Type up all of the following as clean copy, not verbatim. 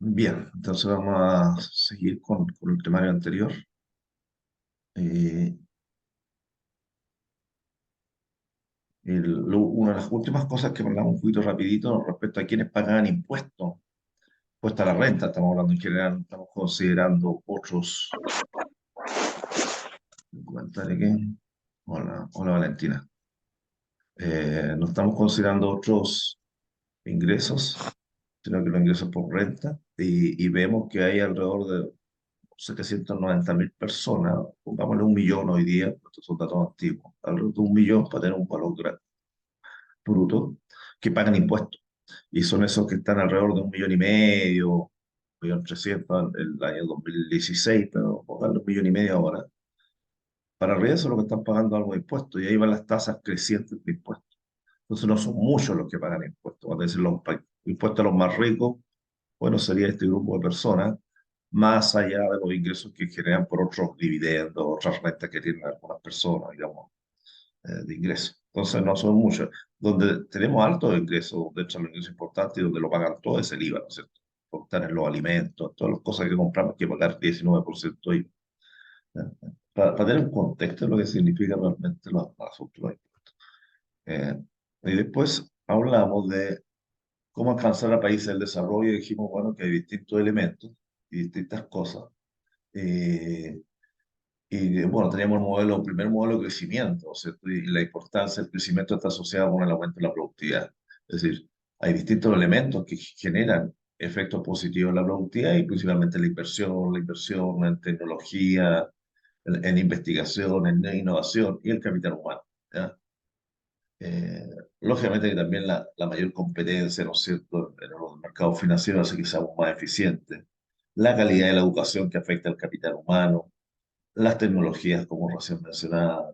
Bien, entonces vamos a seguir con el temario anterior. Eh, una de las últimas cosas que hablamos un poquito rapidito respecto a quienes pagan impuestos, impuestos a la renta, estamos hablando en general, estamos considerando otros. Comentar aquí. Hola, hola Valentina. No estamos considerando otros ingresos, sino que los ingresos por renta, y vemos que hay alrededor de 790.000 personas, pongámosle 1 millón hoy día, estos son datos antiguos, alrededor de 1 millón para tener un valor bruto, que pagan impuestos. Y son esos que están alrededor de 1,5 millones, 1,300,000 el año 2016, pero ponganle 1,5 millones ahora. Para arriba eso es lo que están pagando algo de impuestos, y ahí van las tasas crecientes de impuestos. Entonces no son muchos los que pagan impuestos. Cuando dicen los impuestos a los más ricos, bueno, sería este grupo de personas, más allá de los ingresos que generan por otros dividendos, otras rentas que tienen algunas personas, digamos, de ingresos. Entonces no son muchos. Donde tenemos altos ingresos, donde entran los ingresos importantes y donde lo pagan todo es el IVA, ¿no es cierto? Porque están en los alimentos, todas las cosas que compramos, hay que pagar 19% IVA. ¿Ya? Para tener un contexto de lo que significa realmente los asuntos de los impuestos. Eh, y después hablamos de cómo alcanzar a países del desarrollo y dijimos, bueno, que hay distintos elementos y distintas cosas. Eh, y bueno, teníamos el primer modelo de crecimiento, ¿cierto? Y la importancia del crecimiento está asociada con el aumento de la productividad. Es decir, hay distintos elementos que generan efectos positivos en la productividad y principalmente la inversión en tecnología, en investigación, en innovación y el capital humano. ¿Ya? Eh, Lógicamente que también la mayor competencia, ¿no es cierto?, en los mercados financieros hace que seamos más eficientes. La calidad de la educación que afecta al capital humano, las tecnologías, como recién mencionaba,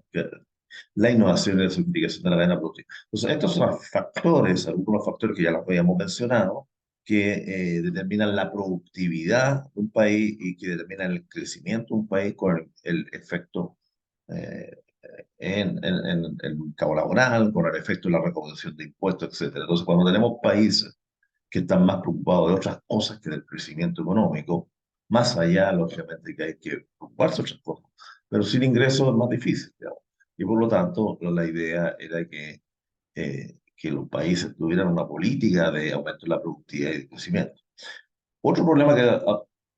la innovación y la simplificación de la cadena productiva. Entonces, estos son los factores, algunos factores que ya los habíamos mencionado, que determinan la productividad de un país y que determinan el crecimiento de un país con el efecto eh, en el mercado laboral, con el efecto de la recaudación de impuestos, etcétera. Entonces, cuando tenemos países que están más preocupados de otras cosas que del crecimiento económico, más allá, lógicamente, que hay que preocuparse de otras cosas, pero sin ingresos es más difícil, digamos. Y por lo tanto, la idea era que los países tuvieran una política de aumento de la productividad y de crecimiento. Otro problema que,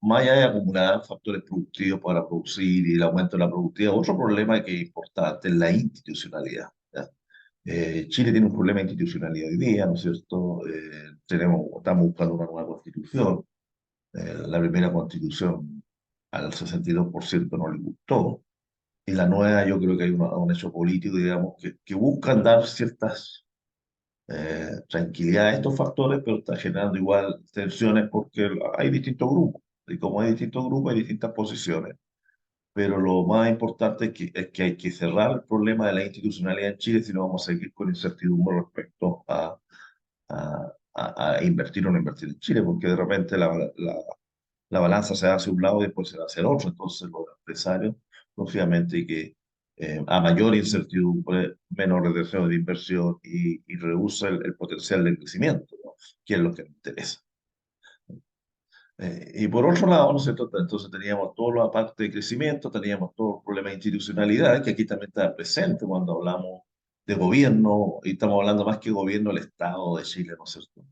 más allá de acumular factores productivos para producir y el aumento de la productividad, otro problema que es importante es la institucionalidad. ¿Ya? Chile tiene un problema de institucionalidad hoy día, ¿no es cierto? Estamos buscando una nueva constitución. La primera constitución al 62% no le gustó. Y la nueva, yo creo que hay un hecho político, digamos, que buscan dar ciertas tranquilidad a estos factores, pero está generando igual tensiones porque hay distintos grupos. Y como hay distintos grupos, hay distintas posiciones. Pero lo más importante es que hay que cerrar el problema de la institucionalidad en Chile, si no vamos a seguir con incertidumbre respecto a invertir o no invertir en Chile, porque de repente la balanza se va hacia un lado y después se va hacia el otro. Entonces, los empresarios, lógicamente, que a mayor incertidumbre, menor deseo de inversión y reduce el potencial de crecimiento, ¿no? Que es lo que me interesa. Y por otro lado, ¿no es cierto? Entonces teníamos toda la parte de crecimiento, teníamos todo el problema de institucionalidad, que aquí también está presente cuando hablamos de gobierno, y estamos hablando más que gobierno, el Estado de Chile, ¿no es cierto?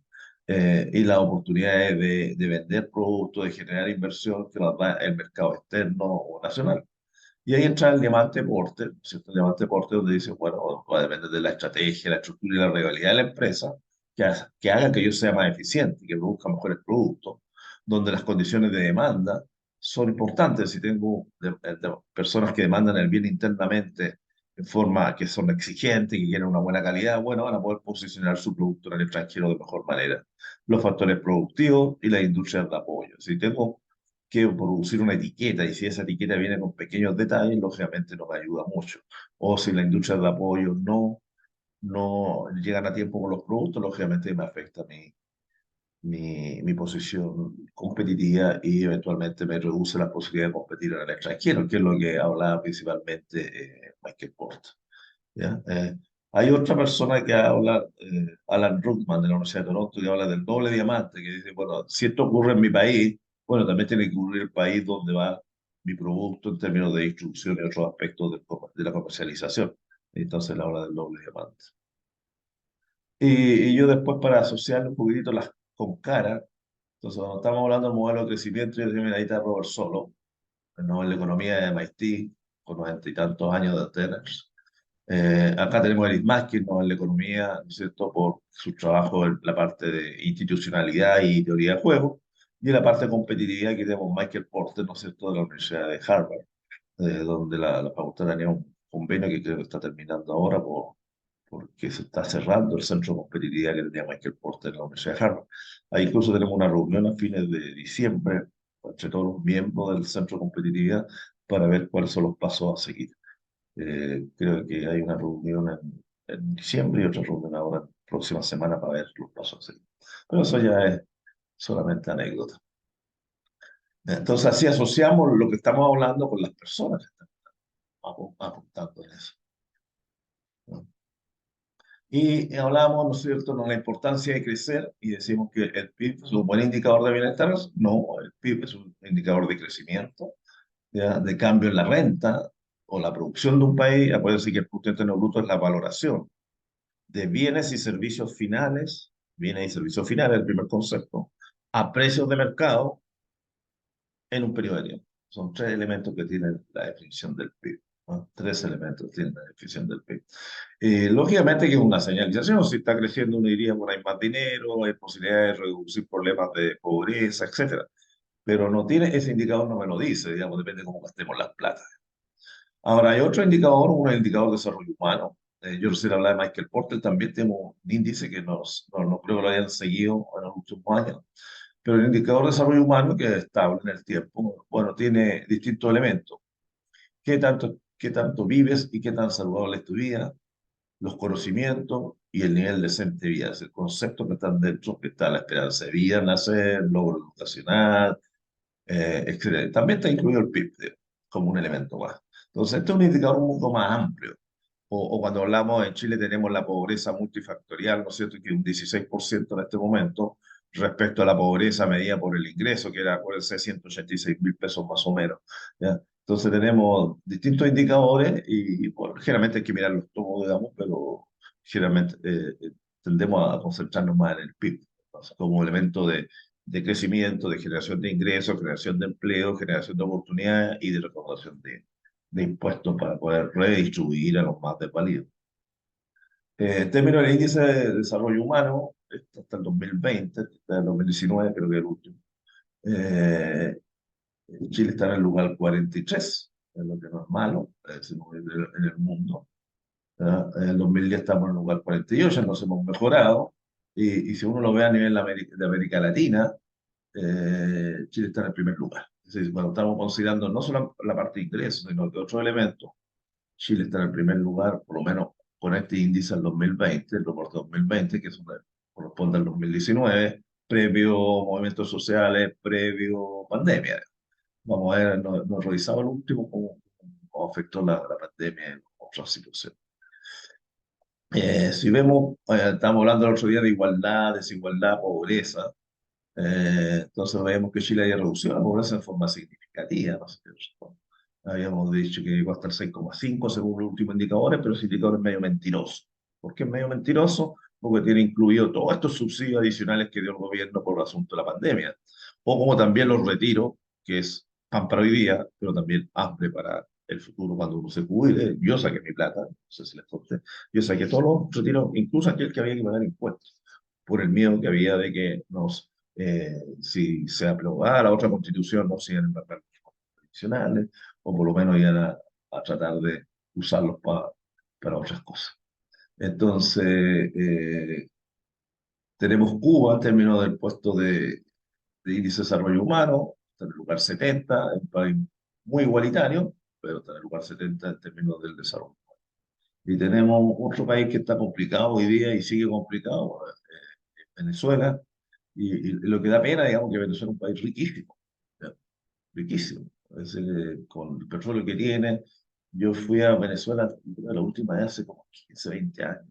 Y las oportunidades de vender productos, de generar inversión que nos da el mercado externo o nacional. Y ahí entra el diamante porte, ¿cierto? El diamante porte donde dice, bueno, va a depender de la estrategia, la estructura y la rivalidad de la empresa que haga que yo sea más eficiente, que produzca mejores productos, donde las condiciones de demanda son importantes. Si tengo personas que demandan el bien internamente en forma que son exigentes, que quieren una buena calidad, bueno, van a poder posicionar su producto en el extranjero de mejor manera. Los factores productivos y la industria de apoyo. Si tengo que producir una etiqueta y si esa etiqueta viene con pequeños detalles, lógicamente no me ayuda mucho. O si la industria de apoyo no llegan a tiempo con los productos, lógicamente me afecta mi posición competitiva y eventualmente me reduce la posibilidad de competir en el extranjero, que es lo que hablaba principalmente Michael Porter. ¿Ya? Hay otra persona que habla, Alan Ruckman de la Universidad de Toronto, que habla del doble diamante, que dice, bueno, si esto ocurre en mi país, bueno, también tiene que ocurrir el país donde va mi producto en términos de distribución y otros aspectos de la comercialización. Entonces él habla del doble diamante. Y yo después para asociar un poquitito las con cara, entonces cuando estamos hablando del modelo de crecimiento, yo decía, mira, ahí está Robert Solow, el Nobel de Economía de MIT, con 90 y tantos años de Atenas. Acá tenemos a Eric Maskin, Nobel de Economía, ¿no es cierto?, por su trabajo en la parte de institucionalidad y teoría de juego, y en la parte de competitividad que tenemos Michael Porter, ¿no es cierto?, de la Universidad de Harvard, donde la facultad tenía un convenio que creo que está terminando ahora porque se está cerrando el centro de competitividad que tenía Michael Porter en la Universidad de Harvard. Ahí incluso tenemos una reunión a fines de diciembre entre todos los miembros del centro de competitividad para ver cuáles son los pasos a seguir. Creo que hay una reunión en diciembre y otra reunión ahora en próxima semana para ver los pasos a seguir. Pero eso ya es solamente anécdota. Entonces así asociamos lo que estamos hablando con las personas que están apuntando en eso, ¿no? Y hablamos, ¿no es cierto?, de la importancia de crecer y decimos que el PIB es un buen indicador de bienestar. No, el PIB es un indicador de crecimiento, ¿ya?, de cambio en la renta o la producción de un país. Acuérdense que el Producto Interno Bruto es la valoración de bienes y servicios finales, el primer concepto, a precios de mercado en un periodo de tiempo. Son tres elementos que tienen la definición del PIB, ¿no? Tres elementos tienen la definición del PIB. Lógicamente que es una señalización, si está creciendo uno diría, bueno, hay más dinero, hay posibilidades de reducir problemas de pobreza, etcétera. Pero no tiene, ese indicador no me lo dice, digamos, depende de cómo gastemos las plata. Ahora, hay otro indicador, un indicador de desarrollo humano. Yo recién hablaba de Michael Porter, también tenemos un índice que no creo que lo hayan seguido en los últimos años, pero el indicador de desarrollo humano, que es estable en el tiempo, bueno, tiene distintos elementos. ¿Qué tanto vives y qué tan saludable es tu vida? Los conocimientos y el nivel decente de vida. Es el concepto que están dentro, que está la esperanza de vida, nacer, logro educacional, etcétera. También está incluido el PIB como un elemento más. Entonces, este es un indicador un poco más amplio. O cuando hablamos en Chile tenemos la pobreza multifactorial, ¿no es cierto?, que un 16% en este momento respecto a la pobreza medida por el ingreso, que era, acuérdense, 186.000 pesos más o menos, ¿ya? Entonces tenemos distintos indicadores y bueno, generalmente hay que mirarlos todos, digamos, pero generalmente tendemos a concentrarnos más en el PIB, entonces, como elemento de crecimiento, de generación de ingresos, generación de empleo, generación de oportunidades y de recaudación de impuestos para poder redistribuir a los más desvalidos. En términos del índice de desarrollo humano, hasta el 2020, hasta el 2019 creo que es el último, eh, Chile está en el lugar 43, es lo que no es malo, en el mundo. ¿Ya? En el 2010 estamos en el lugar 48, nos hemos mejorado, y si uno lo ve a nivel de América Latina, Chile está en el primer lugar. Es decir, cuando estamos considerando no solo la parte de ingresos, sino que otros elementos, Chile está en el primer lugar, por lo menos con este índice al 2020, el reporte 2020, que corresponde al 2019, previo movimientos sociales, previo pandemia. Vamos a ver, no he revisado el último, cómo afectó la pandemia en otras situaciones. Si vemos, estamos hablando el otro día de igualdad, desigualdad, pobreza. Entonces vemos que Chile haya reducido la pobreza en forma significativa. No sé, habíamos dicho que llegó hasta el 6,5 según los últimos indicadores, pero ese indicador es medio mentiroso. ¿Por qué es medio mentiroso? Porque tiene incluido todos estos subsidios adicionales que dio el gobierno por el asunto de la pandemia, o como también los retiros, que es pan para hoy día, pero también hambre para el futuro cuando uno se jubile. Yo saqué mi plata, no sé si les conté, yo saqué todos los retiros, incluso aquel que había que pagar impuestos, por el miedo que había de que si se aprobaba la otra constitución, no se iban a embarcar los tradicionales, o por lo menos iban a tratar de usarlos para otras cosas. Entonces, tenemos Cuba en términos del puesto de índice de desarrollo humano, está en el lugar 70, es un país muy igualitario, pero está en el lugar 70 en términos del desarrollo. Y tenemos otro país que está complicado hoy día y sigue complicado, Venezuela, y lo que da pena, digamos, que Venezuela es un país riquísimo, ¿ya? Riquísimo. Es decir, con el petróleo que tiene, yo fui a Venezuela la última vez hace como 15 20 años.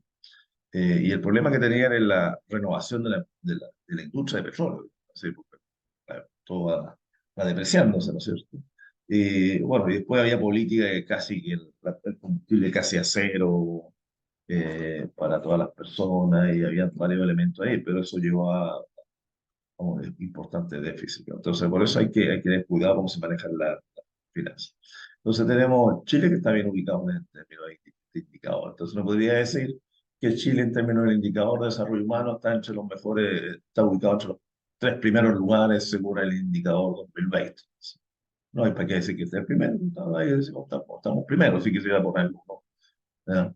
Y el problema que tenían es la renovación de la industria de petróleo. Así, porque, claro, todo va depreciándose, ¿no es cierto? Y bueno, y después había política que casi que el combustible casi a cero para todas las personas y había varios elementos ahí, pero eso llevó a un importante déficit, ¿no? Entonces, por eso hay que tener cuidado cómo se manejan las finanzas. Entonces, tenemos Chile que está bien ubicado en términos de indicador. Entonces, no podría decir que Chile, en términos del indicador de desarrollo humano, está entre los mejores, está ubicado entre los tres primeros lugares según el indicador 2020. No hay para qué decir que esté el primero, ahí decimos, estamos primeros, si quisiera ponerlo, ¿no? ¿Ya?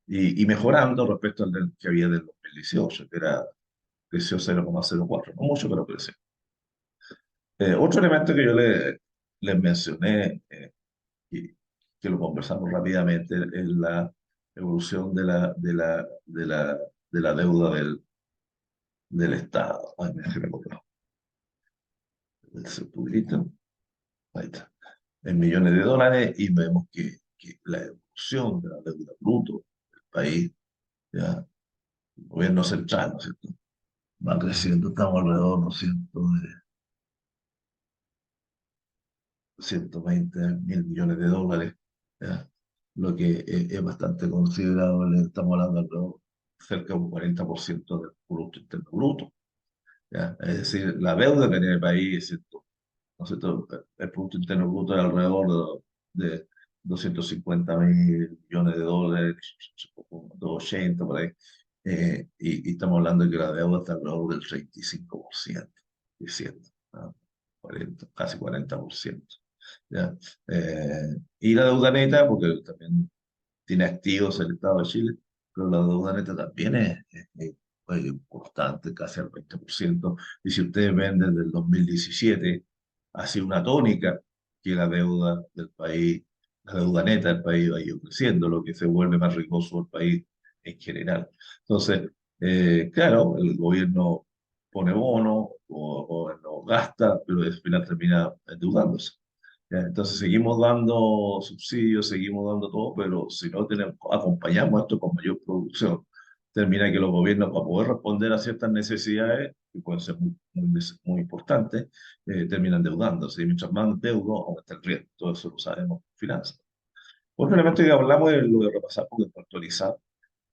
Y mejorando respecto al que había del 2018, que creció 0,04, no mucho, pero creció. Otro elemento que yo les mencioné, y que lo conversamos rápidamente, es la evolución de la deuda del Estado. Ay, me dejé recordar. Se publica, ahí está, en millones de dólares y vemos que la evolución de la deuda bruto del país, ya, el gobierno central, ¿no es cierto? Va creciendo, estamos alrededor, ¿no es cierto?, de 120.000 millones de dólares, ¿ya? Lo que es bastante considerable, estamos hablando de cerca de un 40% del Producto Interno Bruto, ¿ya? Es decir, la deuda que tiene el país, ¿no es cierto? El Producto Interno Bruto es alrededor de 250.000 millones de dólares, 280 por ahí, y estamos hablando de que la deuda está alrededor del 35%, diciendo, ¿no? 40, casi 40%. ¿Ya? Y la deuda neta, porque también tiene activos el Estado de Chile, pero la deuda neta también es constante, casi al 20%. Y si ustedes ven desde el 2017, ha sido una tónica que la deuda del país, la deuda neta del país ha ido creciendo, lo que se vuelve más riesgoso el país en general. Entonces, claro, el gobierno pone bono o no gasta, pero al final termina endeudándose. ¿Ya? Entonces seguimos dando subsidios, seguimos dando todo, pero si no tenemos, acompañamos esto con mayor producción, termina que los gobiernos para poder responder a ciertas necesidades, que pueden ser muy importantes, terminan endeudándose. Y mientras más deudo, aumenta el riesgo. Todo eso lo sabemos en finanzas. Otro elemento que hablamos es lo de repasar, porque actualizar,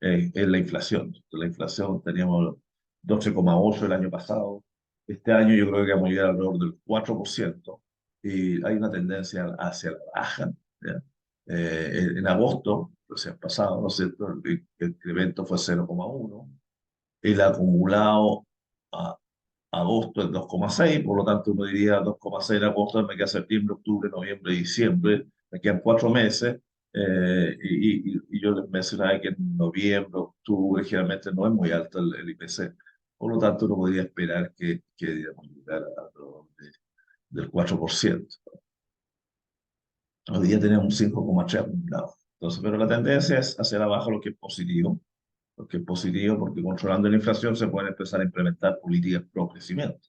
es la inflación. La inflación teníamos 12,8 el año pasado. Este año yo creo que vamos a llegar alrededor del 4% y hay una tendencia hacia la baja, ¿ya? En agosto, recién pasado, ¿no es cierto? El incremento fue 0,1. El acumulado a agosto es 2,6, por lo tanto uno diría 2,6 en agosto, me queda septiembre, octubre, noviembre, diciembre, me quedan 4 meses, y yo les mencionaba que en noviembre, octubre, generalmente no es muy alto el IPC, por lo tanto uno podría esperar que digamos, llegar alrededor del 4%. Hoy día tenemos un 5,3 acumulado. Entonces, pero la tendencia es hacia abajo, lo que es positivo, porque controlando la inflación se pueden empezar a implementar políticas pro crecimiento.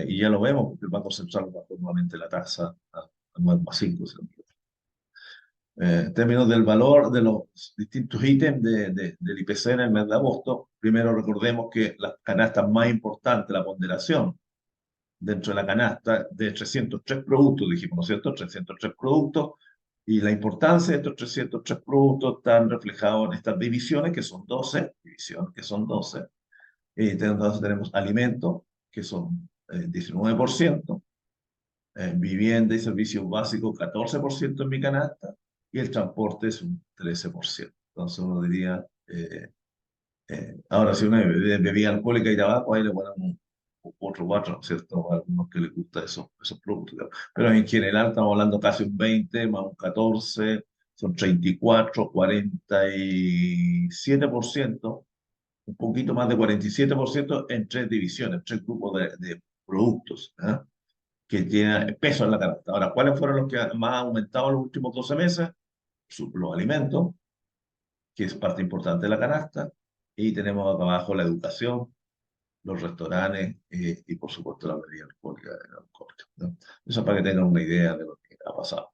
Y ya lo vemos, porque el Banco Central bajó nuevamente la tasa a 9,5. Si no me equivoco. En términos del valor de los distintos ítems del IPC en el mes de agosto, primero recordemos que las canastas más importantes, la ponderación dentro de la canasta de 303 productos, dijimos, ¿no es cierto? 303 productos, y la importancia de estos 303 productos están reflejados en estas divisiones, que son 12, entonces tenemos alimentos, que son 19%, vivienda y servicios básicos, 14% en mi canasta, y el transporte es un 13%. Entonces uno diría, ahora si una bebida alcohólica y tabaco, ahí le ponen otro 4, ¿no es cierto? A algunos que les gusta esos productos, ¿no? Pero en general estamos hablando casi un 20 más un 14, son 34, 47%, un poquito más de 47% en tres divisiones, tres grupos de productos, ¿ah? Que tienen peso en la canasta. Ahora, ¿cuáles fueron los que más han aumentado en los últimos 12 meses? Los alimentos, que es parte importante de la canasta, y tenemos acá abajo la educación, los restaurantes, y por supuesto la bebida alcohólica, ¿no? Eso para que tengan una idea de lo que ha pasado.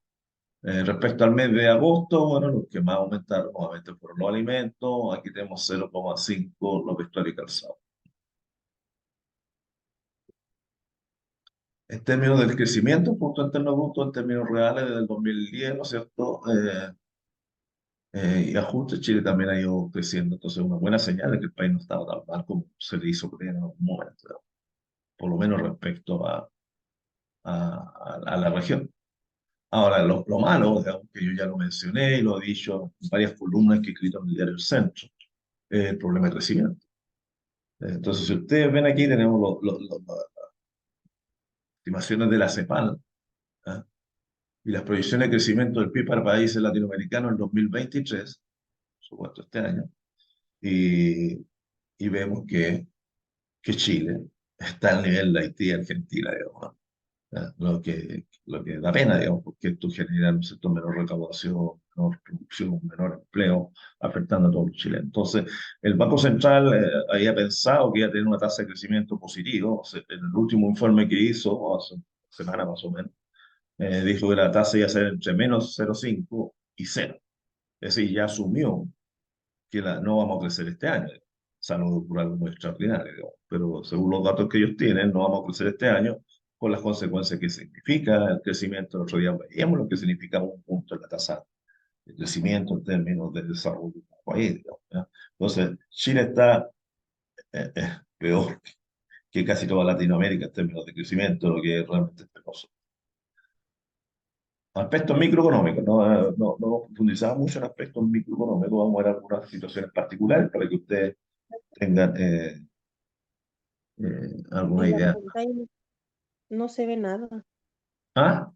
Respecto al mes de agosto, bueno, los que más aumentaron nuevamente fueron los alimentos. Aquí tenemos 0,5 los vestuarios y calzado. En términos del crecimiento, Producto Interno Bruto, en términos reales, desde el 2010, ¿no es cierto? Y ajuste, Chile también ha ido creciendo. Entonces, una buena señal de que el país no estaba tan mal como se le hizo creer en algún momento, ¿no? Por lo menos respecto a la región. Ahora, lo malo, digamos, que yo ya lo mencioné y lo he dicho en varias columnas que he escrito en el diario El Centro, es el problema de crecimiento. Entonces, si ustedes ven aquí, tenemos las estimaciones de la CEPAL, ¿ah? Y las proyecciones de crecimiento del PIB para países latinoamericanos en 2023, por supuesto este año, y, y vemos que Chile está al nivel de Haití y Argentina, digamos, ¿no? Lo que da pena, digamos, porque esto genera, ¿no es cierto?, menor recaudación, menor producción, menor empleo, afectando a todos los chilenos. Entonces, el Banco Central había pensado que iba a tener una tasa de crecimiento positivo. O sea, en el último informe que hizo, hace una semana más o menos, dijo que la tasa iba a ser entre menos 0,5 y cero. Es decir, ya asumió que no vamos a crecer este año, salvo por algo muy extraordinario, digamos. Pero según los datos que ellos tienen, no vamos a crecer este año con las consecuencias que significa el crecimiento. El otro día veíamos lo que significa un punto en la tasa de crecimiento en términos de desarrollo del país, digamos, ¿ya? Entonces, Chile está peor que casi toda Latinoamérica en términos de crecimiento, lo que es realmente penoso. Aspectos microeconómicos, no profundizaba mucho en aspectos microeconómicos, vamos a ver algunas situaciones particulares para que ustedes tengan alguna En la idea. pantalla no se ve nada. ¿Ah?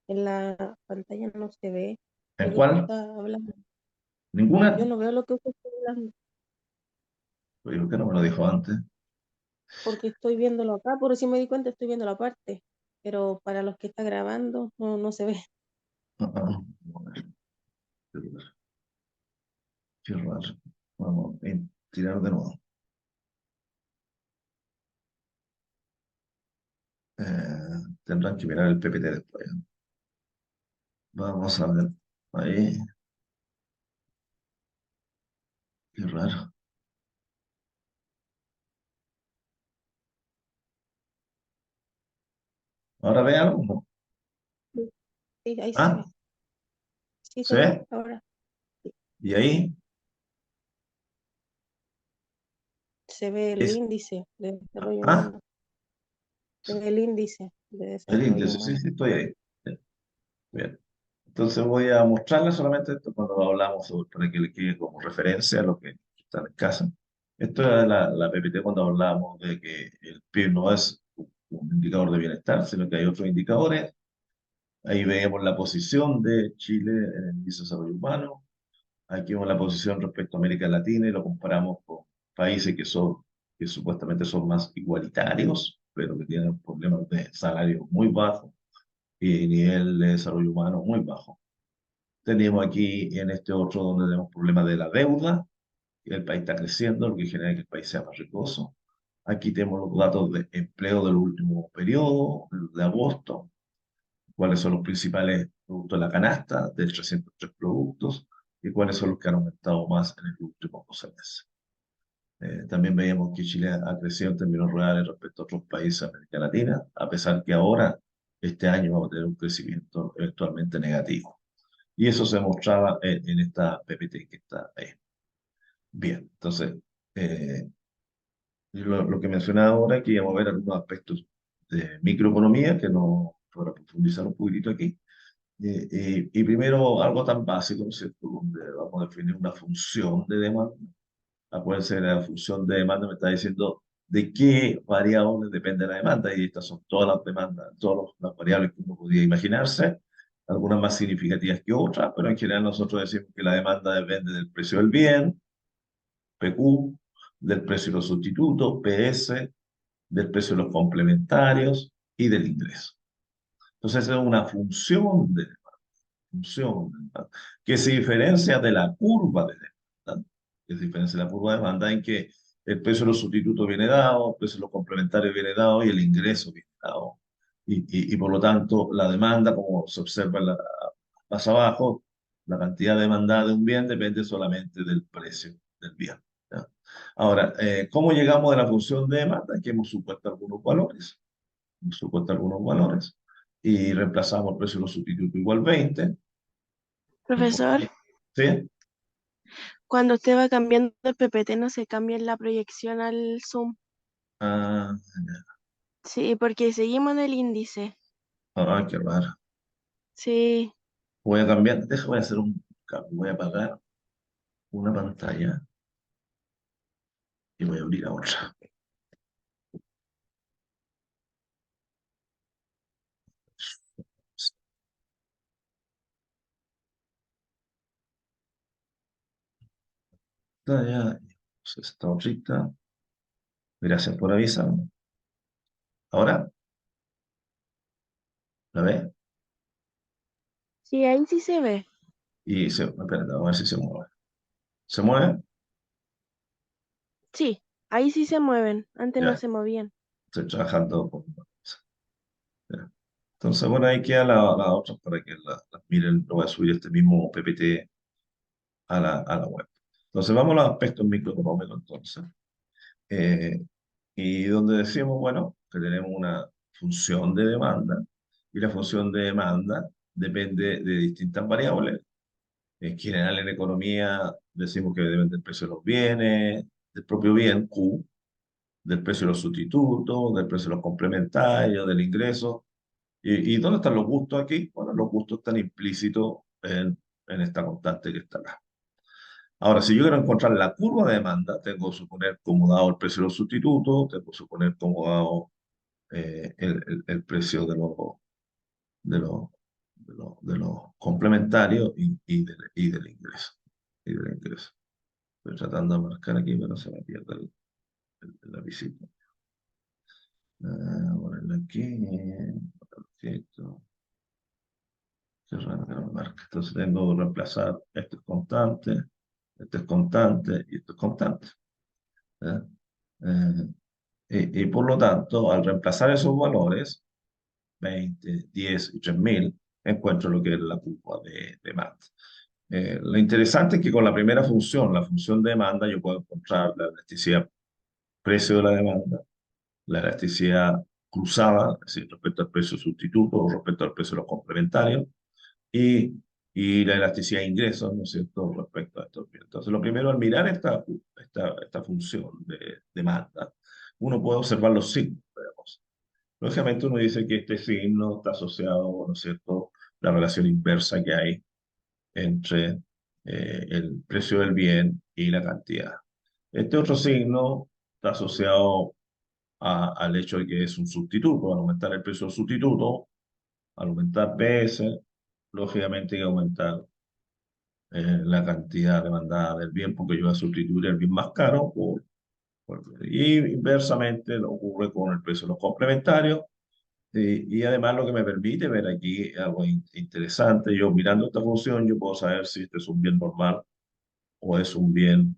En la pantalla no se ve ¿En lo que usted cuál? está hablando. Yo ¿Ninguna? no veo lo que usted está hablando, Pues, ¿por qué no me lo dijo antes? porque estoy viéndolo acá, por si me di cuenta, estoy viendo la parte, pero para los que está grabando no se ve. Ah, ah, a ver, qué raro. Vamos a tirar de nuevo. Tendrán que mirar el PPT después. Vamos a ver. Ahí, qué raro. ¿Ahora ve algo? ¿No? Sí, sí, ahí se ¿Ah? ve. Sí ¿Sí? se ve ahora. Sí. ¿Y ahí? Se ve el Es, índice de desarrollo ¿ah? humano. Se ve el índice de El desarrollo índice, sí, humano. sí, estoy ahí. Sí, bien. Entonces voy a mostrarles solamente esto cuando hablamos sobre, para que le quede como referencia a los que están en casa. Esto es la PPT cuando hablamos de que el PIB no es un indicador de bienestar, sino que hay otros indicadores. Ahí vemos la posición de Chile en el índice de desarrollo humano. Aquí vemos la posición respecto a América Latina y lo comparamos con países que supuestamente son más igualitarios, pero que tienen problemas de salario muy bajos y nivel de desarrollo humano muy bajo. Tenemos aquí en este otro donde tenemos problemas de la deuda, que el país está creciendo, lo que genera que el país sea más ricoso. Aquí tenemos los datos de empleo del último periodo, de agosto, cuáles son los principales productos de la canasta de 303 productos y cuáles son los que han aumentado más en el último 12 meses. También veíamos que Chile ha crecido en términos reales respecto a otros países de América Latina, a pesar que ahora, este año, vamos a tener un crecimiento eventualmente negativo. Y eso se mostraba en esta PPT que está ahí. Bien, entonces, eh, lo que mencionaba ahora, que íbamos a ver algunos aspectos de microeconomía, que no, para profundizar un poquitito aquí. Y primero, algo tan básico, ¿no es cierto?, donde vamos a definir una función de demanda. Acuérdense que la función de demanda me está diciendo de qué variables depende la demanda, y estas son todas las demandas, todas las variables que uno podría imaginarse, algunas más significativas que otras, pero en general nosotros decimos que la demanda depende del precio del bien, PQ, del precio de los sustitutos, PS, del precio de los complementarios y del ingreso. Entonces, esa es una función de demanda, que se diferencia de la curva de demanda, que se diferencia de la curva de demanda en que el precio de los sustitutos viene dado, el precio de los complementarios viene dado y el ingreso viene dado. Y por lo tanto, la demanda, como se observa más abajo, la cantidad demandada de un bien depende solamente del precio del bien. ¿Ya? Ahora, ¿cómo llegamos a la función de demanda? Que hemos supuesto algunos valores, y reemplazamos el precio de los sustitutos igual 20. Profesor, ¿Sí? cuando usted va cambiando el PPT, ¿no se cambia en la proyección al Zoom? Ah, Sí, porque seguimos en el índice. qué raro. Sí, Voy a cambiar, déjame hacer un cambio. Voy a apagar una pantalla y voy a abrir a otra. Pantalla, esta otrita. Gracias por avisarme. Ahora, ¿la ve? sí, ahí sí se ve. Y espérate, vamos a ver si se mueve. ¿Se mueve? Sí, ahí sí se mueven. Antes no Ya, se movían. estoy trabajando con una cosa. Ya. Entonces, bueno, ahí queda la otra para que la miren. Lo voy a subir este mismo PPT a la web. Entonces, vamos a los aspectos microeconómicos, entonces. Eh, y donde decimos, bueno, que tenemos una función de demanda, y la función de demanda depende de distintas variables. En general, en economía decimos que depende del precio de los bienes, del propio bien, Q, del precio de los sustitutos, del precio de los complementarios, del ingreso. ¿Y dónde están los gustos aquí? Bueno, los gustos están implícitos en esta constante que está acá. Ahora, si yo quiero encontrar la curva de demanda, tengo que suponer como dado el precio de los sustitutos, tengo que suponer como dado el precio de los, de los complementarios y del ingreso. Y del ingreso. Estoy tratando de marcar aquí, pero se me pierde el lapicito. Ponerlo aquí. Perfecto. Qué raro que no me marca. Entonces tengo que reemplazar este es constante y esto es constante. ¿Ya? Eh, y por lo tanto, al reemplazar esos valores, 20, 10 y 3000, encuentro lo que es la curva de demanda. Lo interesante es que con la primera función, la función de demanda, yo puedo encontrar la elasticidad precio de la demanda, la elasticidad cruzada, es decir, respecto al precio sustituto o respecto al precio de los complementarios, y, y la elasticidad de ingresos, ¿no es cierto?, respecto a estos bienes. Entonces, lo primero, al mirar esta función de demanda, uno puede observar los signos, digamos. Lógicamente, uno dice que este signo está asociado, ¿no es cierto?, la relación inversa que hay entre el precio del bien y la cantidad. Este otro signo está asociado al hecho de que es un sustituto. Al aumentar el precio del sustituto, al aumentar PS, lógicamente hay que aumentar la cantidad demandada del bien, porque yo voy a sustituir el bien más caro y inversamente lo ocurre con el precio de los complementarios. Y además lo que me permite ver aquí algo interesante, yo mirando esta función, yo puedo saber si este es un bien normal o es un bien,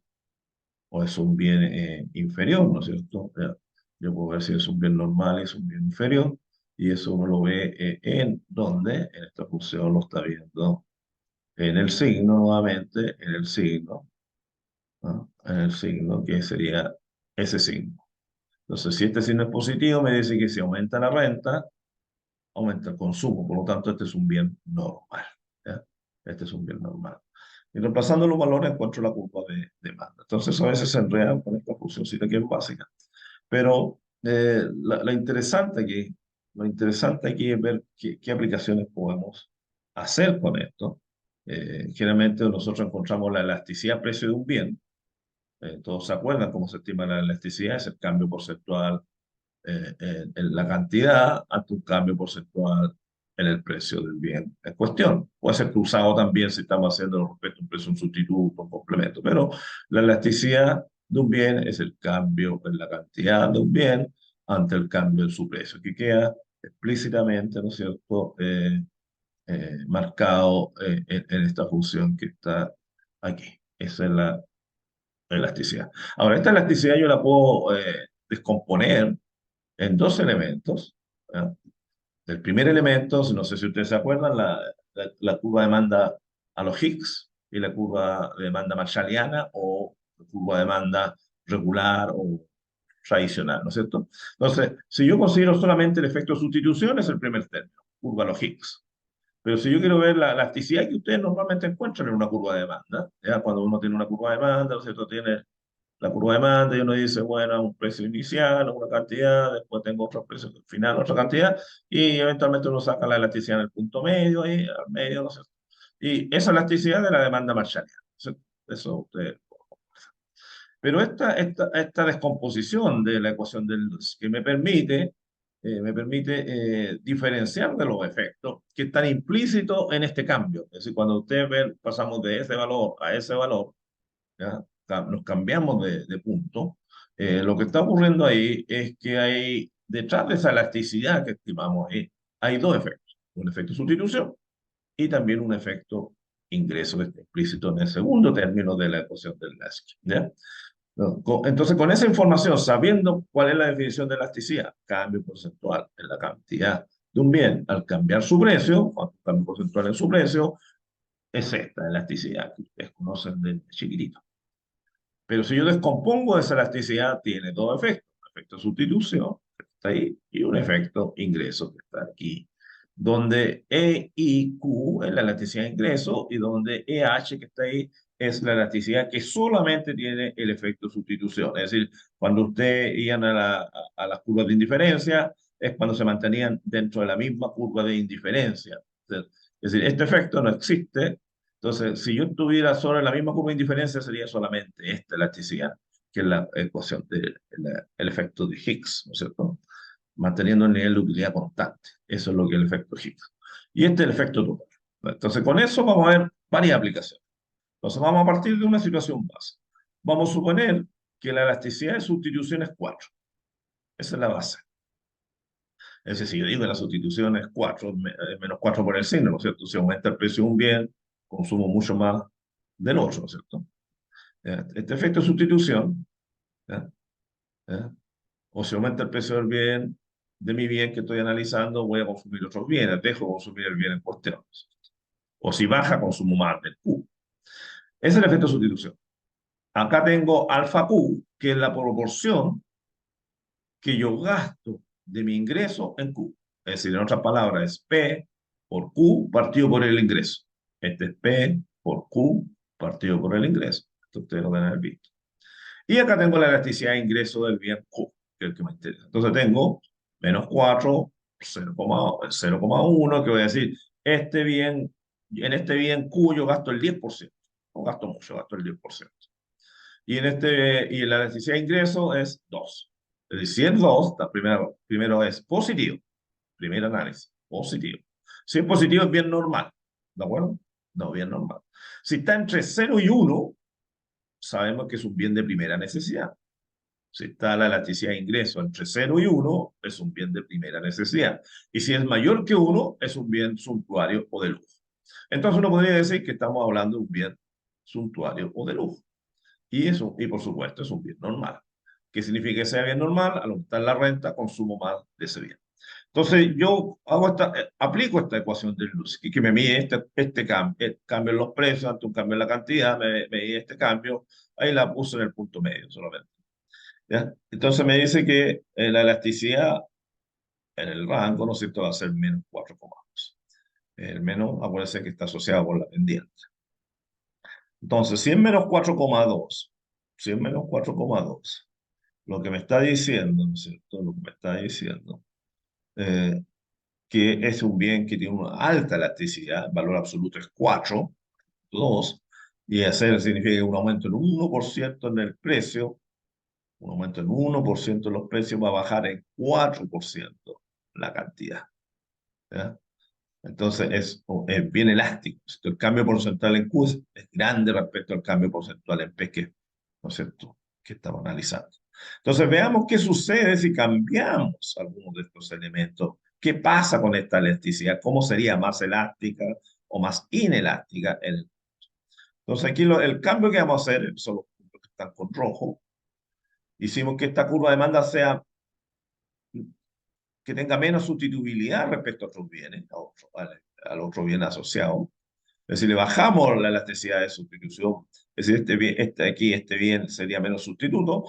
inferior, ¿no es cierto? O sea, yo puedo ver si es un bien normal y es un bien inferior, y eso uno lo ve en donde, en esta función lo está viendo en el signo nuevamente, en el signo, ¿no? En el signo que sería ese signo. Entonces, si este signo es positivo, me dice que si aumenta la renta, aumenta el consumo, por lo tanto, este es un bien normal. ¿Ya? Este es un bien normal. Y reemplazando los valores encuentro la curva de demanda. Entonces, a veces se enredan con esta funcióncita que es básica. Pero lo interesante aquí es ver qué aplicaciones podemos hacer con esto. Generalmente nosotros encontramos la elasticidad precio de un bien. Todos se acuerdan cómo se estima la elasticidad, es el cambio porcentual en la cantidad ante un cambio porcentual en el precio del bien en cuestión. Puede ser cruzado también si estamos haciendo respecto a un precio, un sustituto, un complemento, pero la elasticidad de un bien es el cambio en la cantidad de un bien ante el cambio en su precio, que queda explícitamente, ¿no es cierto?, marcado en esta función que está aquí. Esa es la elasticidad. Ahora, esta elasticidad yo la puedo descomponer en dos elementos. ¿Ya? El primer elemento, no sé si ustedes se acuerdan, la curva de demanda a los Higgs y la curva de demanda marshalliana o la curva de demanda regular o tradicional, ¿no es cierto? Entonces, si yo considero solamente el efecto de sustitución, es el primer término, curva de los Higgs. Pero si yo quiero ver la elasticidad que ustedes normalmente encuentran en una curva de demanda, ¿ya? Cuando uno tiene una curva de demanda, ¿no es cierto? Tiene la curva de demanda y uno dice, bueno, un precio inicial, una cantidad, después tengo otro precio final, otra cantidad, y eventualmente uno saca la elasticidad en el punto medio, ahí, al medio, ¿no sé. Y esa elasticidad de la demanda marshalliana. Eso ustedes. Pero esta descomposición de la ecuación de Lutz, que me permite diferenciar de los efectos que están implícitos en este cambio. Es decir, cuando ustedes ven, pasamos de ese valor a ese valor, ¿ya? Nos cambiamos de punto. Lo que está ocurriendo ahí es que hay, detrás de esa elasticidad que estimamos ahí, hay dos efectos. Un efecto de sustitución y también un efecto ingreso que está implícito en el segundo término de la ecuación del Lasky, ¿ya? No, entonces, con esa información, sabiendo cuál es la definición de elasticidad, cambio porcentual en la cantidad de un bien al cambiar su precio, cuando cambio porcentual en su precio, es esta elasticidad que ustedes conocen de chiquitito. Pero si yo descompongo esa elasticidad, tiene dos efectos. Un efecto de sustitución, que está ahí, y un efecto ingreso, que está aquí. Donde E y Q es la elasticidad de ingreso y donde EH, que está ahí, es la elasticidad que solamente tiene el efecto de sustitución. Es decir, cuando usted iban a las curvas de indiferencia, es cuando se mantenían dentro de la misma curva de indiferencia. Es decir, este efecto no existe. Entonces, si yo estuviera sobre la misma curva de indiferencia, sería solamente esta elasticidad, que es la ecuación del el efecto de Higgs, ¿no es cierto? Manteniendo el nivel de utilidad constante. Eso es lo que es el efecto Higgs. Y este es el efecto total. Entonces, con eso vamos a ver varias aplicaciones. Entonces, vamos a partir de una situación base. Vamos a suponer que la elasticidad de sustitución es 4. Esa es la base. Es decir, yo digo que la sustitución es 4, menos 4 por el signo, ¿no es cierto? Si aumenta el precio de un bien, consumo mucho más del otro, ¿no es cierto? Este efecto de sustitución, ¿ya? ¿Ya? O si aumenta el precio del bien, de mi bien que estoy analizando, voy a consumir otros bienes, dejo de consumir el bien en cuestión. O si baja, consumo más del Q. Ese es el efecto de sustitución. Acá tengo alfa Q, que es la proporción que yo gasto de mi ingreso en Q. Es decir, en otras palabras, es P por Q partido por el ingreso. Este es P por Q partido por el ingreso. Esto ustedes lo deben haber visto. Y acá tengo la elasticidad de ingreso del bien Q, que es el que me interesa. Entonces tengo menos 4, 0,1, que voy a decir, en este bien Q yo gasto el 10%. No gasto mucho, gasto el 10%. Y la elasticidad de ingreso es 2. Es decir, si es 2, primero es positivo. Primer análisis, positivo. Si es positivo es bien normal. ¿De acuerdo? No, bien normal. Si está entre 0 y 1, sabemos que es un bien de primera necesidad. Si está la elasticidad de ingreso entre 0 y 1, es un bien de primera necesidad. Y si es mayor que 1, es un bien suntuario o de lujo. Entonces uno podría decir que estamos hablando de un bien suntuario o de lujo. Y por supuesto es un bien normal. ¿Qué significa que sea bien normal? Al aumentar la renta, consumo más de ese bien. Entonces yo aplico esta ecuación de Lusky, que me mide este cambio en los precios ante un cambio en la cantidad, me mide este cambio, ahí la puse en el punto medio solamente. ¿Ya? Entonces me dice que la elasticidad en el rango, ¿no es cierto?, va a ser menos 4,2. El menos, acuérdense que está asociado con la pendiente. Entonces, si es menos 4,2, si es menos 4,2, lo que me está diciendo, ¿no es cierto?, lo que me está diciendo, eh, que es un bien que tiene una alta elasticidad, el valor absoluto es 4,2, y hacer significa un aumento en 1% en el precio, un aumento en 1% en los precios va a bajar en 4% la cantidad. ¿Ya? Entonces es bien elástico. El cambio porcentual en Q es grande respecto al cambio porcentual en P, que, ¿no es cierto?, que estamos analizando. Entonces veamos qué sucede si cambiamos algunos de estos elementos. ¿Qué pasa con esta elasticidad? ¿Cómo sería más elástica o más inelástica? Entonces aquí el cambio que vamos a hacer son los puntos que están con rojo. Hicimos que esta curva de demanda que tenga menos sustituibilidad respecto a otros bienes, al otro bien asociado. Es decir, le bajamos la elasticidad de sustitución. Es decir, este bien sería menos sustituto,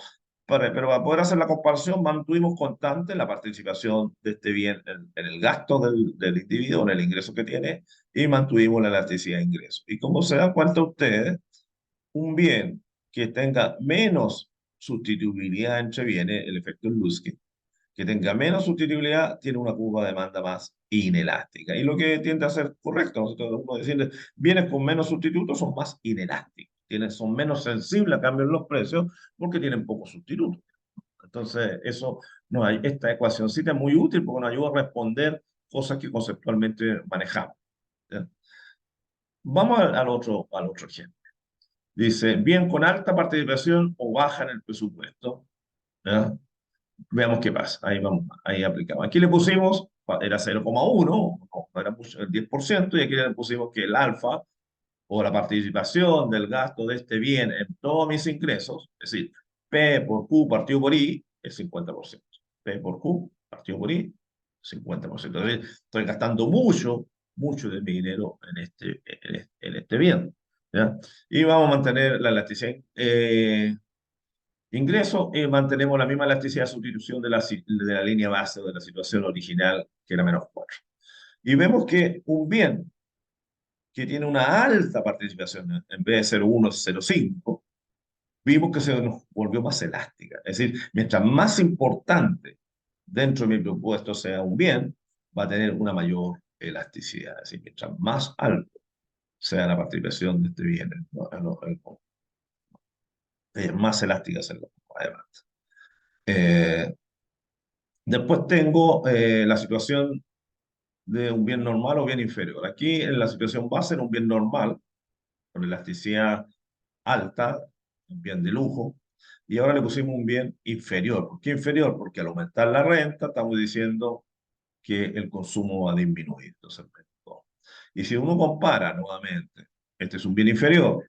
pero para poder hacer la comparación mantuvimos constante la participación de este bien en el gasto del individuo, en el ingreso que tiene, y mantuvimos la elasticidad de ingreso. Y como se dan cuenta ustedes, un bien que tenga menos sustituibilidad entre bienes, el efecto Lusky, que tenga menos sustituibilidad, tiene una curva de demanda más inelástica. Y lo que tiende a ser correcto, nosotros uno decirle, bienes con menos sustitutos son más inelásticos, son menos sensibles a cambios en los precios porque tienen pocos sustitutos. Entonces, eso no hay, esta ecuacióncita es muy útil porque nos ayuda a responder cosas que conceptualmente manejamos. ¿Ya? Vamos al otro ejemplo. Dice, bien con alta participación o baja en el presupuesto. ¿Ya? Veamos qué pasa. Ahí vamos, ahí aplicamos. Aquí le pusimos, era 0,1, no era mucho, el 10%, y aquí le pusimos que el alfa o la participación del gasto de este bien en todos mis ingresos, es decir, P por Q partido por I, es 50%. P por Q partido por I, 50%. Entonces, estoy gastando mucho de mi dinero en este bien. ¿Ya? Y vamos a mantener la elasticidad. Ingreso, mantenemos la misma elasticidad de sustitución de la línea base o de la situación original, que era -4. Y vemos que un bien que tiene una alta participación, en vez de 0,1 es 0,5, vimos que se nos volvió más elástica. Es decir, mientras más importante dentro de mi presupuesto sea un bien, va a tener una mayor elasticidad. Es decir, mientras más alto sea la participación de este bien, más elástica será la demanda. Eh, Después tengo la situación de un bien normal o bien inferior. Aquí en la situación base era un bien normal, con elasticidad alta, un bien de lujo, y ahora le pusimos un bien inferior. ¿Por qué inferior? Porque al aumentar la renta estamos diciendo que el consumo va a disminuir. Entonces, y si uno compara nuevamente, este es un bien inferior,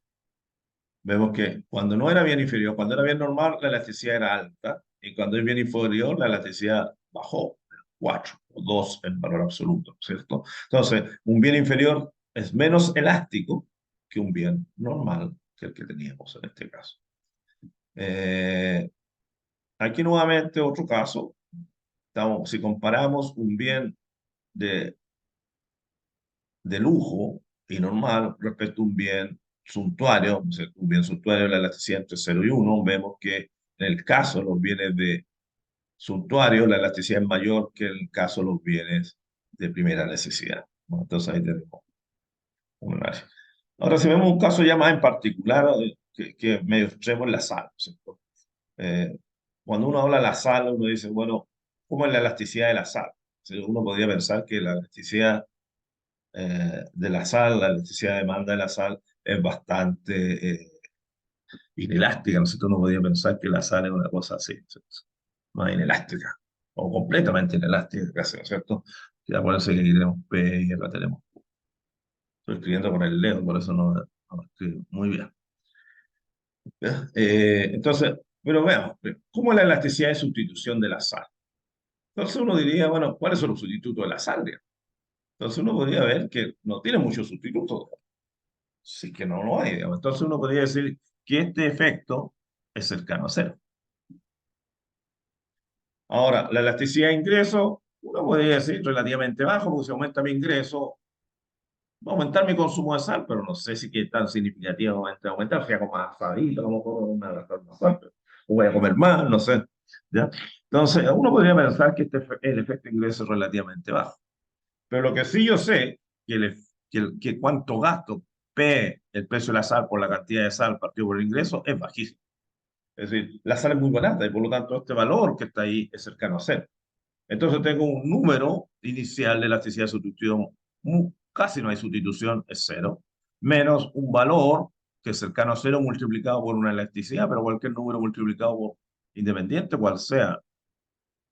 vemos que cuando no era bien inferior, cuando era bien normal, la elasticidad era alta, y cuando es bien inferior, la elasticidad bajó, 4 o 2 en valor absoluto, ¿cierto? Entonces, un bien inferior es menos elástico que un bien normal, que el que teníamos en este caso. Eh, Aquí nuevamente otro caso, si comparamos un bien de, de lujo y normal respecto a un bien suntuario, o sea, un bien suntuario, la elasticidad entre 0 y 1, vemos que en el caso de los bienes de suntuario, la elasticidad es mayor que en el caso de los bienes de primera necesidad, ¿no? Entonces ahí tenemos un análisis. Ahora, si vemos un caso ya más en particular, que es medio extremo en la sal, ¿cierto? Eh, Cuando uno habla de la sal, uno dice, bueno, ¿cómo es la elasticidad de la sal? O sea, uno podría pensar que la elasticidad de la sal, la elasticidad de demanda de la sal es bastante inelástica, ¿no es cierto? Uno podría pensar que la sal es una cosa así, ¿cierto? Más inelástica, o completamente inelástica casi, ¿no es cierto? Ya por eso que aquí tenemos P y acá tenemos Q. Estoy escribiendo con el dedo, por eso no escribo muy bien. ¿Ya? Entonces, pero veamos, ¿cómo es la elasticidad de sustitución de la sal? Entonces uno diría, bueno, ¿cuáles son los sustitutos de la sal? Digamos? Entonces uno podría ver que no tiene muchos sustitutos, sí que no lo hay, digamos. Entonces uno podría decir que este efecto es cercano a cero. Ahora, la elasticidad de ingreso, uno podría decir relativamente bajo, porque si aumenta mi ingreso, va a aumentar mi consumo de sal, pero no sé si es tan significativamente aumentar, si hago más asadito, como como una más fuerte, o voy a comer más, no sé. ¿Ya? Entonces, uno podría pensar que el efecto de ingreso es relativamente bajo. Pero lo que sí yo sé, que cuánto gasto P, el precio de la sal por la cantidad de sal partido por el ingreso, es bajísimo. Es decir, la sal es muy barata y por lo tanto este valor que está ahí es cercano a cero. Entonces tengo un número inicial de elasticidad de sustitución, casi no hay sustitución, es cero, menos un valor que es cercano a cero multiplicado por una elasticidad, pero cualquier número multiplicado por independiente, cual sea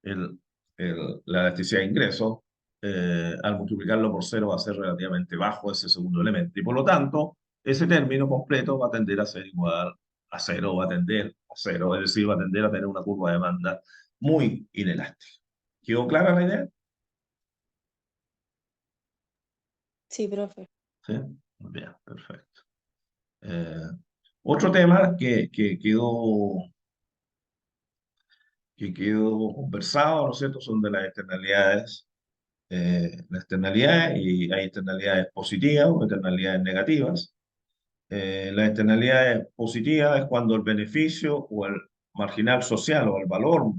el, la elasticidad de ingreso, al multiplicarlo por cero va a ser relativamente bajo ese segundo elemento. Y por lo tanto, ese término completo va a tender a ser igual a cero, va a tender a cero, es decir, va a tender a tener una curva de demanda muy inelástica. ¿Quedó clara la idea? Sí, profe. ¿Sí? Bien, perfecto. Eh, Otro tema que quedó conversado, ¿no es cierto?, son de las externalidades. Las externalidades, y hay externalidades positivas o externalidades negativas. Las externalidades positivas es cuando el beneficio o el marginal social o el valor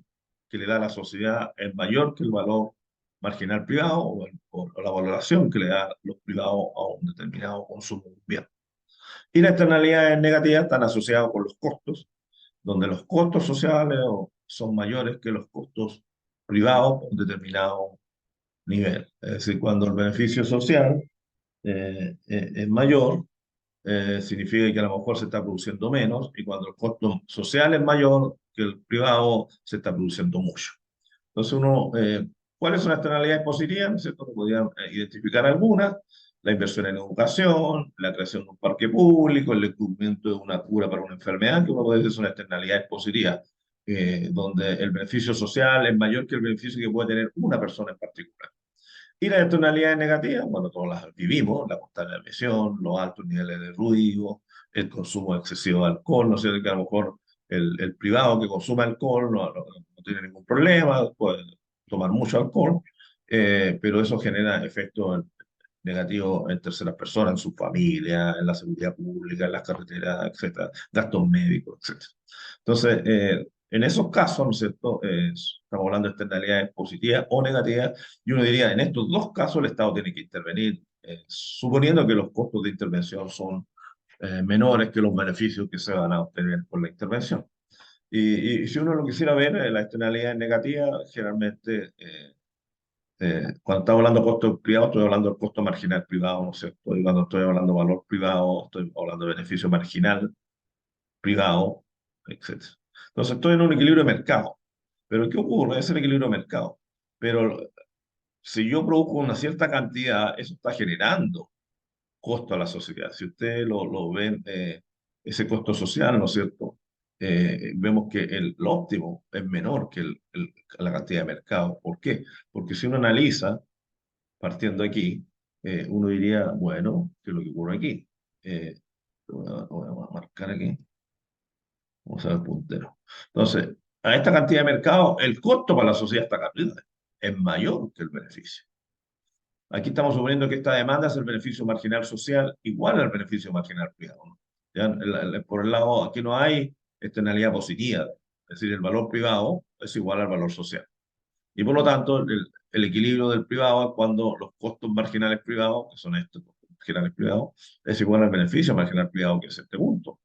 que le da la sociedad es mayor que el valor marginal privado o la valoración que le da los privados a un determinado consumo de un bien. Y las externalidades negativas están asociadas con los costos, donde los costos sociales son mayores que los costos privados por un determinado nivel. Es decir, cuando el beneficio social es mayor, significa que a lo mejor se está produciendo menos, y cuando el costo social es mayor que el privado, se está produciendo mucho. Entonces ¿cuáles son las externalidades positivas? ¿No es cierto? Podrían identificar algunas: la inversión en educación, la creación de un parque público, el descubrimiento de una cura para una enfermedad, que uno puede decir son externalidades positivas, donde el beneficio social es mayor que el beneficio que puede tener una persona en particular. Y las externalidades negativas, bueno, todas las vivimos: la constante emisión, los altos niveles de ruido, el consumo excesivo de alcohol. No sé, que a lo mejor el privado que consume alcohol no tiene ningún problema, puede tomar mucho alcohol, pero eso genera efectos negativos en terceras personas, en su familia, en la seguridad pública, en las carreteras, etcétera, gastos médicos, etcétera. Entonces, en esos casos, ¿no es cierto? Estamos hablando de externalidades positivas o negativas, y uno diría, en estos dos casos el Estado tiene que intervenir, suponiendo que los costos de intervención son menores que los beneficios que se van a obtener por la intervención. Y si uno lo quisiera ver, la externalidad negativa, generalmente, cuando estamos hablando de costo privado, estoy hablando del costo marginal privado, ¿no es cierto? Y cuando estoy hablando de valor privado, estoy hablando de beneficio marginal privado, etcétera. Entonces estoy en un equilibrio de mercado. Pero ¿qué ocurre? Es el equilibrio de mercado. Pero si yo produzco una cierta cantidad, eso está generando costo a la sociedad. Si ustedes lo ven, ese costo social, ¿no es cierto? Vemos que lo óptimo es menor que la cantidad de mercado. ¿Por qué? Porque si uno analiza, partiendo aquí, uno diría, bueno, ¿qué es lo que ocurre aquí? Lo voy a marcar aquí. Vamos a ver el puntero. Entonces, a esta cantidad de mercado, el costo para la sociedad está cambiando. Es mayor que el beneficio. Aquí estamos suponiendo que esta demanda es el beneficio marginal social igual al beneficio marginal privado, ¿no? Ya, por el lado, aquí no hay externalidad positiva. Es decir, el valor privado es igual al valor social. Y por lo tanto, el equilibrio del privado es cuando los costos marginales privados, que son estos costos marginales privados, es igual al beneficio marginal privado, que es este punto.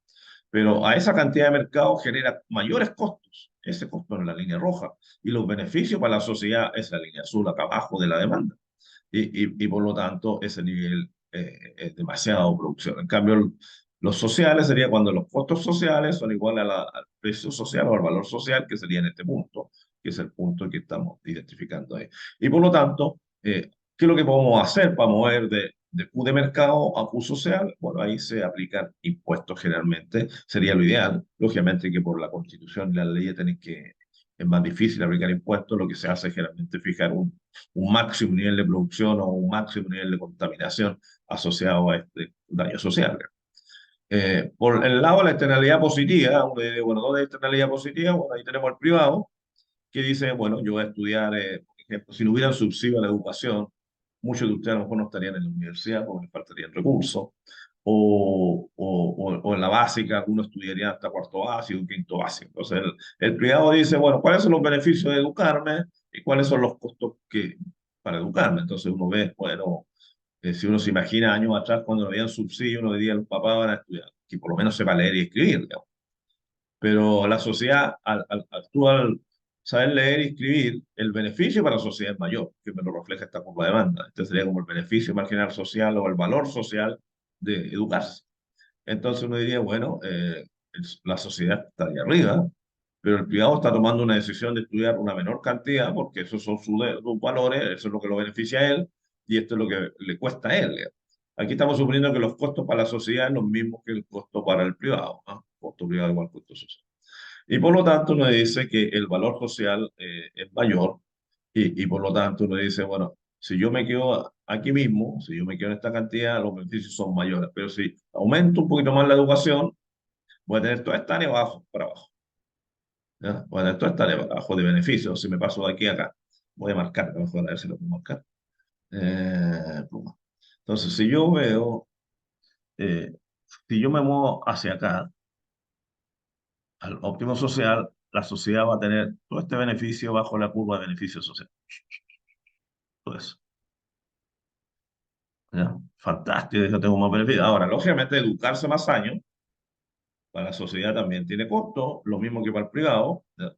Pero a esa cantidad de mercado genera mayores costos. Ese costo es la línea roja. Y los beneficios para la sociedad es la línea azul acá abajo de la demanda. Y por lo tanto, ese nivel es demasiado producción. En cambio, los sociales sería cuando los costos sociales son iguales al precio social o al valor social, que sería en este punto, que es el punto que estamos identificando ahí. Y por lo tanto, ¿qué es lo que podemos hacer para mover de Q de mercado a Q social? Bueno, ahí se aplican impuestos generalmente, sería lo ideal. Lógicamente que por la Constitución y las leyes tienen que, es más difícil aplicar impuestos. Lo que se hace es generalmente fijar un máximo nivel de producción o un máximo nivel de contaminación asociado a este daño social. Por el lado de la externalidad positiva, uno dice, bueno, ¿dónde hay externalidad positiva? Bueno, ahí tenemos el privado, que dice, bueno, yo voy a estudiar, por ejemplo, si no hubiera subsidio a la educación, muchos de ustedes a lo mejor no estarían en la universidad porque les faltarían recursos, o en la básica, algunos estudiarían hasta cuarto básico, quinto básico. Entonces, el privado dice, bueno, ¿cuáles son los beneficios de educarme y cuáles son los costos para educarme? Entonces uno ve, bueno, si uno se imagina años atrás cuando no habían subsidio, uno diría, los papás van a estudiar, que por lo menos sepa leer y escribir, digamos. Pero la sociedad, al saber leer y escribir, el beneficio para la sociedad es mayor, que me lo refleja esta curva de banda. Este sería como el beneficio marginal social o el valor social de educarse. Entonces uno diría, bueno, la sociedad está ahí arriba, pero el privado está tomando una decisión de estudiar una menor cantidad porque esos son sus valores, eso es lo que lo beneficia a él y esto es lo que le cuesta a él, digamos. Aquí estamos suponiendo que los costos para la sociedad son los mismos que el costo para el privado, ¿no? Costo privado igual costo social. Y por lo tanto uno dice que el valor social es mayor, y por lo tanto uno dice, bueno, Si yo me quedo aquí mismo, si yo me quedo en esta cantidad, los beneficios son mayores. Pero si aumento un poquito más la educación, voy a tener toda esta área abajo, para abajo. ¿Ya? Voy a tener toda esta área para abajo de beneficios. Si me paso de aquí a acá, voy a marcar, mejor a ver si lo puedo marcar. Pluma. Entonces, eh, si yo me muevo hacia acá, al óptimo social, la sociedad va a tener todo este beneficio bajo la curva de beneficios sociales. Todo eso. ¿Ya? Fantástico, yo tengo más beneficios. Ahora, lógicamente, educarse más años para la sociedad también tiene costos, lo mismo que para el privado, ¿ya?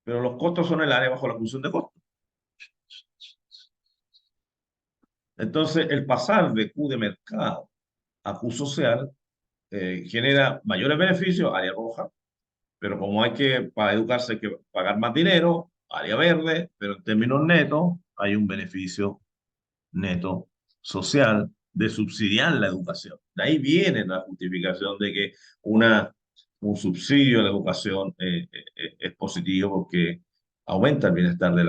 Pero los costos son el área bajo la función de costos. Entonces, el pasar de Q de mercado a Q social genera mayores beneficios, área roja, pero como hay que, para educarse hay que pagar más dinero, área verde, pero en términos netos hay un beneficio neto social de subsidiar la educación. De ahí viene la justificación de que una, un subsidio a la educación es positivo porque aumenta el bienestar de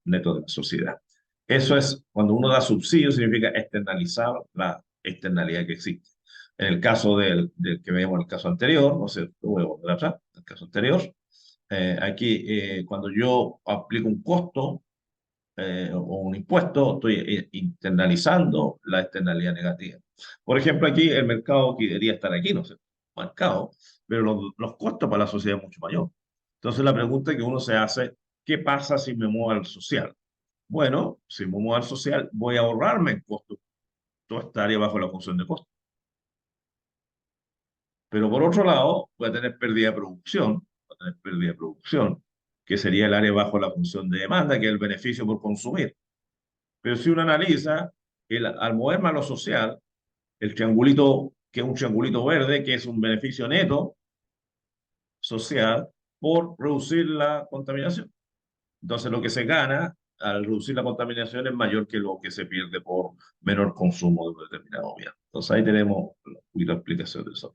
neto de la sociedad. Eso es, cuando uno da subsidio, significa externalizar la externalidad que existe. En el caso del que veíamos en el caso anterior, no sé, voy a volver atrás, el caso anterior, aquí cuando yo aplico un costo, o un impuesto, estoy internalizando la externalidad negativa. Por ejemplo, aquí el mercado que debería estar aquí, no sé, marcado, pero los costos para la sociedad es mucho mayor. Entonces la pregunta que uno se hace, ¿qué pasa si me muevo al social? Bueno, si me muevo al social, voy a ahorrarme en costos. Todo estaría bajo la función de costos. Pero por otro lado, voy a tener pérdida de producción, voy a tener pérdida de producción, que sería el área bajo la función de demanda, que es el beneficio por consumir. Pero si uno analiza, al moverme a lo social, el triangulito, que es un triangulito verde, que es un beneficio neto social por reducir la contaminación. Entonces, lo que se gana al reducir la contaminación es mayor que lo que se pierde por menor consumo de un determinado bien. Entonces, ahí tenemos un poquito de explicación de eso.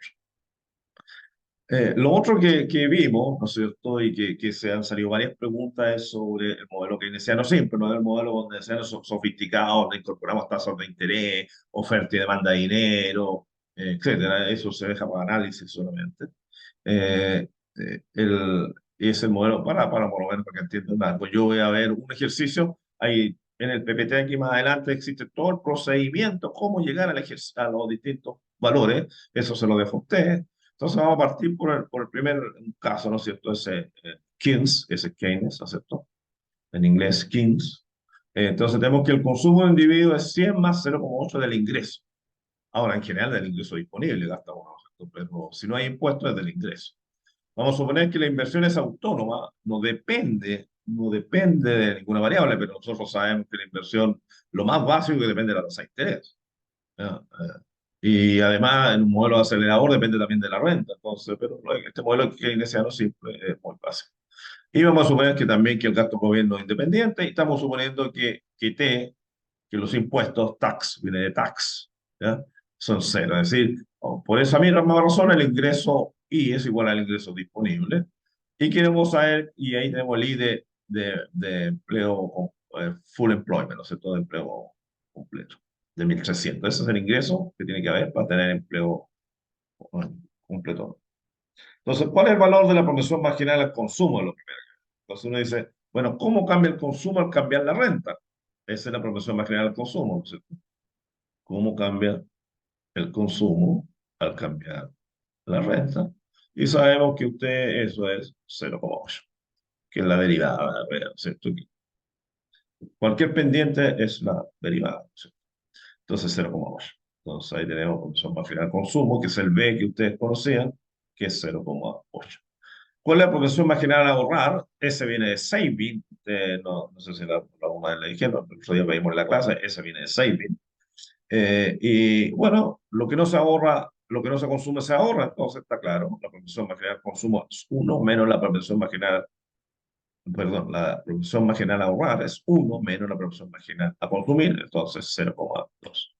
Lo otro que vimos, ¿no es cierto? Y que se han salido varias preguntas es sobre el modelo keynesiano simple, no es el modelo keynesiano sofisticado, donde incorporamos tasas de interés, oferta y demanda de dinero, etcétera. Eso se deja para análisis solamente. Eh, es el modelo para por lo menos para que entiendan algo. Yo voy a ver un ejercicio, ahí en el PPT aquí más adelante existe todo el procedimiento, cómo llegar a los distintos valores, eso se lo dejo a ustedes. Entonces vamos a partir por el primer caso, ¿no es cierto? Ese Keynes, ese Keynes, ¿no es cierto? En inglés, Keynes. Entonces tenemos que el consumo del individuo es 100 más 0,8 del ingreso. Ahora, en general, del ingreso disponible, gasta uno, ¿no es cierto? Pero si no hay impuestos, es del ingreso. Vamos a suponer que la inversión es autónoma, no depende de ninguna variable, pero nosotros sabemos que la inversión, lo más básico que depende de la tasa de interés. ¿Ya? Y además, en un modelo acelerador depende también de la renta. Entonces, pero en este modelo keynesiano simple es muy fácil. Y vamos a suponer que también que el gasto del gobierno es independiente y estamos suponiendo que los impuestos, tax, viene de tax, ¿ya? Son cero. Es decir, por esa misma razón el ingreso I es igual al ingreso disponible. Y queremos saber, y ahí tenemos el I de empleo, full employment, ¿no es cierto? De empleo completo, de 1.300. Ese es el ingreso que tiene que haber para tener empleo completo. Entonces, ¿cuál es el valor de la proporción marginal al consumo? De lo primero. Entonces uno dice, bueno, ¿cómo cambia el consumo al cambiar la renta? Esa es la proporción marginal al consumo, ¿no es cierto? ¿Cómo cambia el consumo al cambiar la renta? Y sabemos que usted eso es 0,8, que es la derivada, ¿no es cierto? Cualquier pendiente es la derivada, ¿no es cierto? Entonces 0,8. Entonces ahí tenemos proporción marginal al consumo, que es el B que ustedes conocían, que es 0,8. ¿Cuál es la proporción marginal a ahorrar? Ese viene de saving. No sé si alguna vez le dijeron, el otro día veíamos en la clase, ese viene de saving. Y bueno, lo que no se ahorra, lo que no se consume se ahorra, entonces está claro, la proporción marginal de consumo es uno menos la proporción marginal, perdón, la proporción marginal a ahorrar es uno menos la proporción marginal a consumir, entonces 0,2.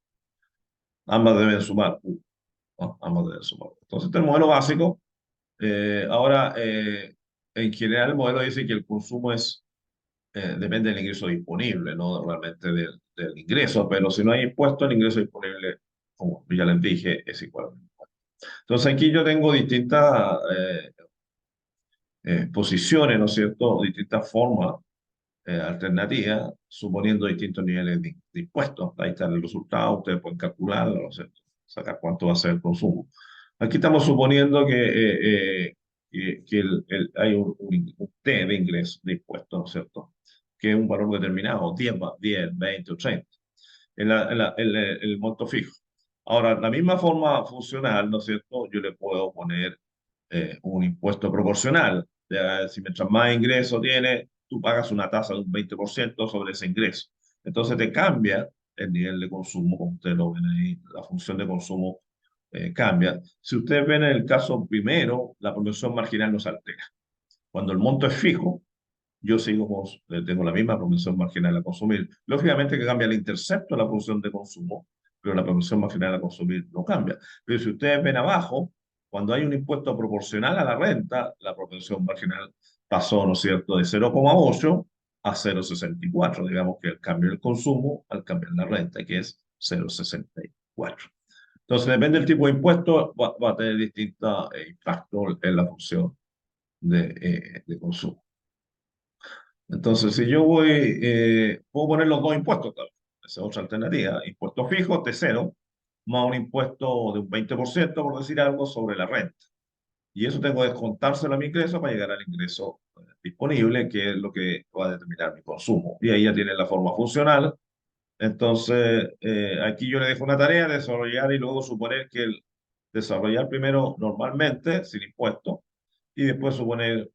Ambas deben sumar 1, ¿no? Ambas deben sumar. Entonces, este es el modelo básico. Ahora, en general, el modelo dice que el consumo depende del ingreso disponible, no realmente del ingreso, pero si no hay impuesto, el ingreso disponible, como ya les dije, es igual. Entonces aquí yo tengo distintas posiciones, ¿no es cierto? Distintas formas alternativas, suponiendo distintos niveles de impuestos. Ahí está el resultado, ustedes pueden calcularlo, ¿no es cierto? Sacar cuánto va a ser el consumo. Aquí estamos suponiendo que hay un T de ingreso, de impuestos, ¿no es cierto? Que es un valor determinado, 10, 20 o 30, el monto fijo. Ahora, la misma forma funcional, ¿no es cierto? Yo le puedo poner un impuesto proporcional. Ya, si mientras más ingreso tiene, tú pagas una tasa de un 20% sobre ese ingreso. Entonces te cambia el nivel de consumo, como ustedes lo ven ahí, la función de consumo cambia. Si ustedes ven en el caso primero, la proporción marginal no se altera. Cuando el monto es fijo, yo tengo la misma propensión marginal a consumir. Lógicamente que cambia el intercepto de la función de consumo, pero la propensión marginal a consumir no cambia. Pero si ustedes ven abajo, cuando hay un impuesto proporcional a la renta, la propensión marginal pasó, ¿no es cierto?, de 0,8 a 0,64. Digamos que el cambio del consumo al cambiar la renta, que es 0,64. Entonces, depende del tipo de impuesto, va a tener distintos impactos en la función de consumo. Entonces, si yo puedo poner los dos impuestos, claro. Esa es otra alternativa. Impuesto fijo, T0, más un impuesto de un 20%, por decir algo, sobre la renta. Y eso tengo que descontárselo a mi ingreso para llegar al ingreso disponible, que es lo que va a determinar mi consumo. Y ahí ya tiene la forma funcional. Entonces, aquí yo le dejo una tarea, desarrollar y luego suponer que desarrollar primero normalmente, sin impuesto, y después suponer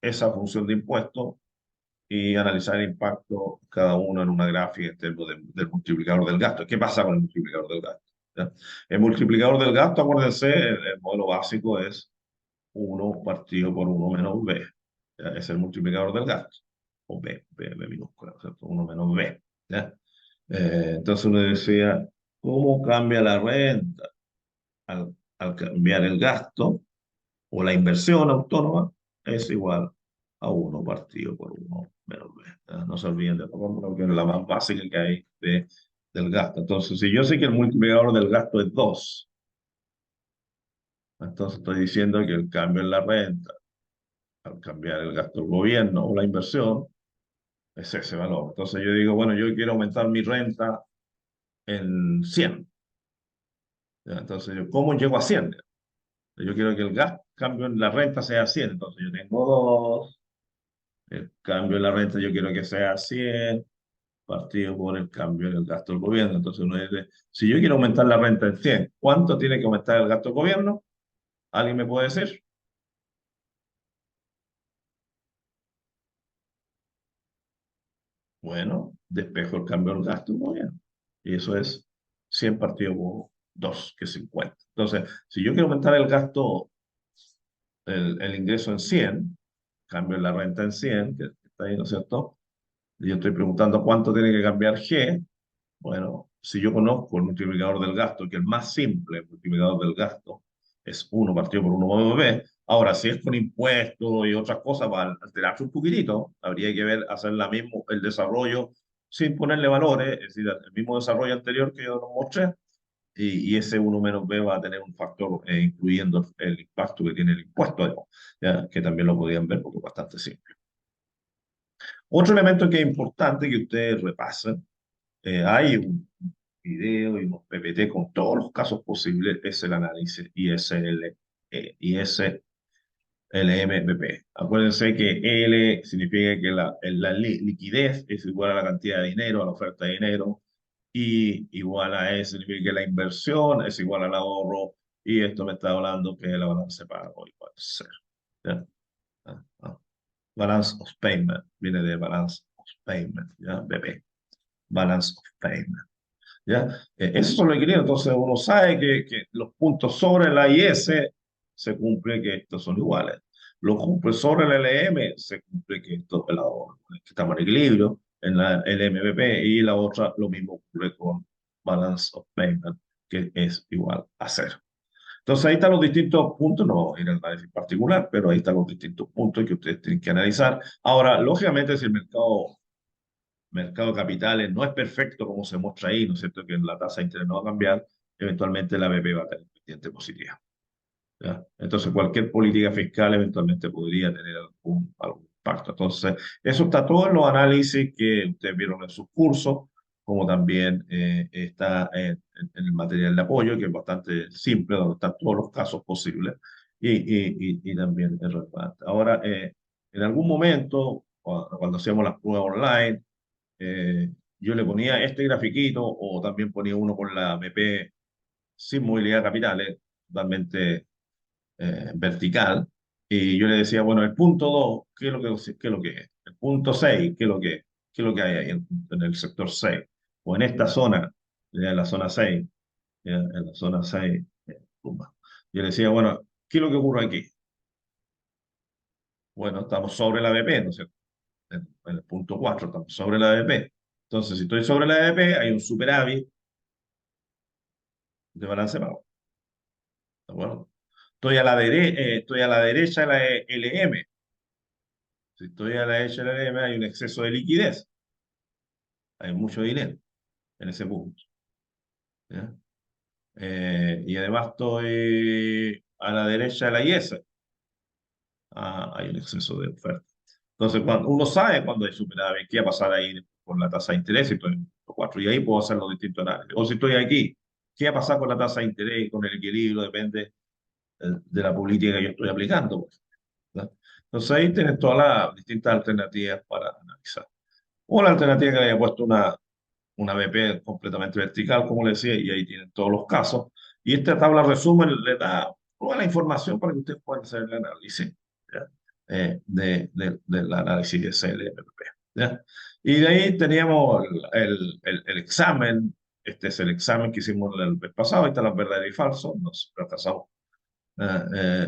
esa función de impuesto y analizar el impacto cada uno en una gráfica en términos del multiplicador del gasto. ¿Qué pasa con el multiplicador del gasto? ¿Ya? El multiplicador del gasto, acuérdense, el modelo básico es uno partido por uno menos B. ¿Ya? Es el multiplicador del gasto. O B minúscula, ¿cierto? 1 menos B. ¿Ya? Entonces uno decía, ¿cómo cambia la renta al cambiar el gasto o la inversión autónoma? Es igual a uno partido por uno menos B. No se olviden de lo que es la más básica que hay del gasto. Entonces, si yo sé que el multiplicador del gasto es 2, entonces estoy diciendo que el cambio en la renta, al cambiar el gasto del gobierno o la inversión, es ese valor. Entonces yo digo, bueno, yo quiero aumentar mi renta en 100. ¿Ya? Entonces, ¿cómo llego a 100? Yo quiero que el gasto, cambio en la renta sea 100. Entonces yo tengo 2. El cambio en la renta yo quiero que sea 100 partido por el cambio en el gasto del gobierno. Entonces uno dice, si yo quiero aumentar la renta en 100, ¿cuánto tiene que aumentar el gasto del gobierno? ¿Alguien me puede decir? Bueno, despejo el cambio del gasto del gobierno. Y eso es 100 partido por 2, que es 50. Entonces, si yo quiero aumentar el gasto, el ingreso en 100, cambio la renta en 100, que está ahí, ¿no es cierto? Y yo estoy preguntando cuánto tiene que cambiar G. Bueno, si yo conozco el multiplicador del gasto, que el más simple multiplicador del gasto es uno partido por uno por B, ahora si es con impuestos y otras cosas, va a alterarse un poquitito, habría que ver, hacer el desarrollo sin ponerle valores, es decir, el mismo desarrollo anterior que yo nos mostré, y ese uno menos B va a tener un factor incluyendo el impacto que tiene el impuesto, digamos, ¿ya? Que también lo podían ver porque es bastante simple. Otro elemento que es importante que ustedes repasen, hay un video y unos PPT con todos los casos posibles, es el análisis ISLMPP. Acuérdense que L significa que la liquidez es igual a la cantidad de dinero, a la oferta de dinero, y igual a E significa que la inversión es igual al ahorro, y esto me está hablando que la balanza de pago igual a cero. ¿Ya? Ah, ah. Balance of Payment, viene de Balance of Payment, ¿ya? BP, Balance of Payment. ¿Ya? Esos son los equilibrios, entonces uno sabe que los puntos sobre la IS se cumple que estos son iguales. Los puntos sobre la LM se cumple que que estamos en equilibrio en la LMBP y la otra lo mismo ocurre con Balance of Payment, que es igual a cero. Entonces ahí están los distintos puntos, no vamos a ir al análisis particular, pero ahí están los distintos puntos que ustedes tienen que analizar. Ahora, lógicamente, si el mercado mercado de capitales no es perfecto como se muestra ahí, ¿no es cierto? Que la tasa de interés no va a cambiar, eventualmente la BP va a tener pendiente positiva. ¿Ya? Entonces, cualquier política fiscal eventualmente podría tener algún impacto. Entonces, eso está todo en los análisis que ustedes vieron en sus cursos, como también está en el material de apoyo, que es bastante simple, donde están todos los casos posibles y también es relevante. Ahora, en algún momento, cuando hacíamos las pruebas online, yo le ponía este grafiquito o también ponía uno con la BP sin movilidad de capitales, totalmente vertical, y yo le decía, bueno, el punto 2 ¿qué es lo qué es lo que es? El punto 6 ¿qué es lo que es? ¿Qué es lo que hay ahí en el sector 6? O en esta zona, ya en la zona 6 ya en la zona 6 pumba. Yo le decía, bueno, ¿qué es lo que ocurre aquí? Bueno, estamos sobre la BP, ¿no es cierto? En el punto 4 estamos sobre la BP. Entonces, si estoy sobre la BP, hay un superávit de balance pago. ¿De acuerdo? Estoy a la derecha de la LM. Si estoy a la derecha de la LM, hay un exceso de liquidez. Hay mucho dinero en ese punto. ¿Ya? Y además estoy a la derecha de la IS. Hay un exceso de oferta. Entonces, cuando uno sabe cuando hay superávit, qué va a pasar ahí con la tasa de interés, si estoy en 4, y ahí puedo hacer los distintos análisis. O si estoy aquí, qué va a pasar con la tasa de interés y con el equilibrio, depende de la política que yo estoy aplicando, pues, ¿verdad? Entonces ahí tienes todas las distintas alternativas para analizar. O la alternativa que le haya puesto una BP completamente vertical, como le decía, y ahí tienen todos los casos. Y esta tabla resumen le da toda la información para que ustedes puedan hacer el análisis, ¿ya? Del análisis de CLMP. ¿Ya? Y de ahí teníamos el examen. Este es el examen que hicimos el mes pasado. Ahí están las verdades y falsos. Nos fracasamos. Eh, eh,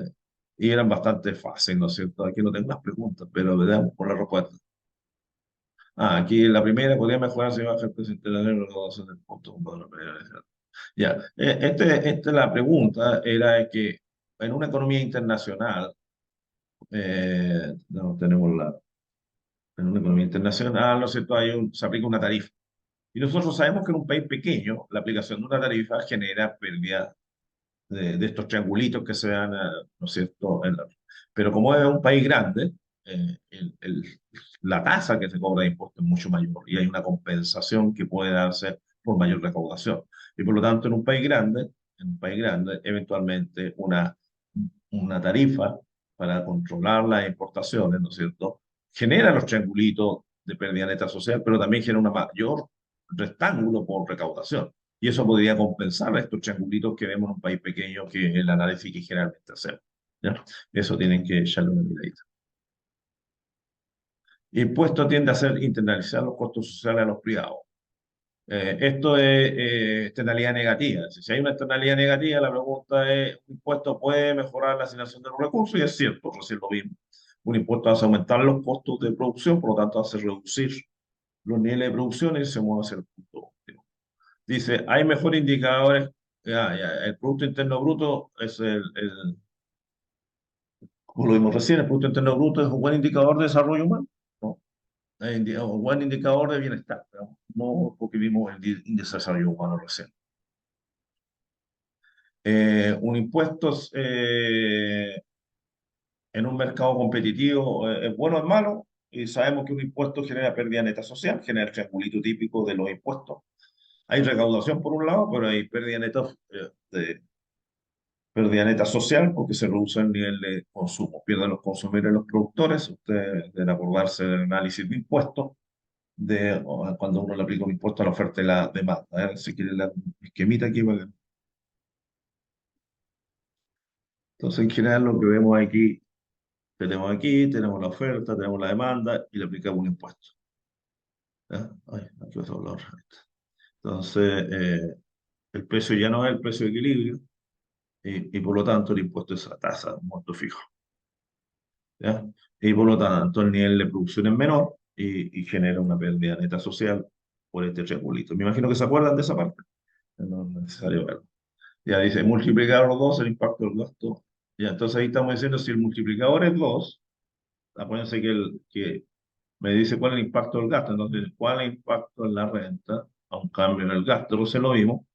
y eran bastante fáciles, ¿no es cierto? Aquí no tengo más preguntas, pero veamos por la respuesta. Aquí la primera podría mejorar si baja el precio interbancario en la recaudación del punto con valor periódico. Ya, la pregunta era que en una economía internacional, no tenemos en una economía internacional, ¿no es cierto? Se aplica una tarifa. Y nosotros sabemos que en un país pequeño, la aplicación de una tarifa genera pérdida de estos triangulitos que se dan, ¿no es cierto? Pero como es un país grande, eh, el- el- la tasa que se cobra de impuestos es mucho mayor y hay una compensación que puede darse por mayor recaudación. Y por lo tanto, en un país grande, eventualmente una tarifa para controlar las importaciones, ¿no es cierto? Genera los triangulitos de pérdida neta social, pero también genera una mayor rectángulo por recaudación. Y eso podría compensar estos triangulitos que vemos en un país pequeño que el análisis que generalmente hacemos. ¿Ya? Eso tienen que echarle una miradita. Impuesto tiende a ser internalizar los costos sociales a los privados. Esto es externalidad negativa. Si hay una externalidad negativa, la pregunta es, ¿un impuesto puede mejorar la asignación de los recursos? Y es cierto, recién lo vimos. Un impuesto hace aumentar los costos de producción, por lo tanto hace reducir los niveles de producción y se mueve hacia el punto óptimo. Dice, hay mejores indicadores. El Producto Interno Bruto es como lo vimos recién, el Producto Interno Bruto es un buen indicador de desarrollo humano, ¿no? Es un buen indicador de bienestar, no porque vimos el índice de desarrollo humano recién. Un impuesto en un mercado competitivo es bueno o es malo, y sabemos que un impuesto genera pérdida neta social, genera el triangulito típico de los impuestos. Hay recaudación por un lado, pero hay pérdida neta social porque se reduce el nivel de consumo. Pierden los consumidores y los productores. Ustedes deben acordarse del análisis de impuestos, cuando uno le aplica un impuesto a la oferta y la demanda. Si quiere la esquemita aquí. Entonces, en general, lo que vemos tenemos la oferta, tenemos la demanda y le aplicamos un impuesto. ¿Ya? Ay, aquí otro valor. Entonces, el precio ya no es el precio de equilibrio y por lo tanto el impuesto es a tasa, un monto fijo. ¿Ya? Y por lo tanto el nivel de producción es menor y genera una pérdida neta social por este triangulito. Me imagino que se acuerdan de esa parte. No es necesario verlo. Ya dice, multiplicador 2 el impacto del gasto. Ya, entonces ahí estamos diciendo si el multiplicador es 2, acuérdense que me dice cuál es el impacto del gasto. Entonces, ¿cuál es el impacto en la renta a un cambio en el gasto? Entonces lo vimos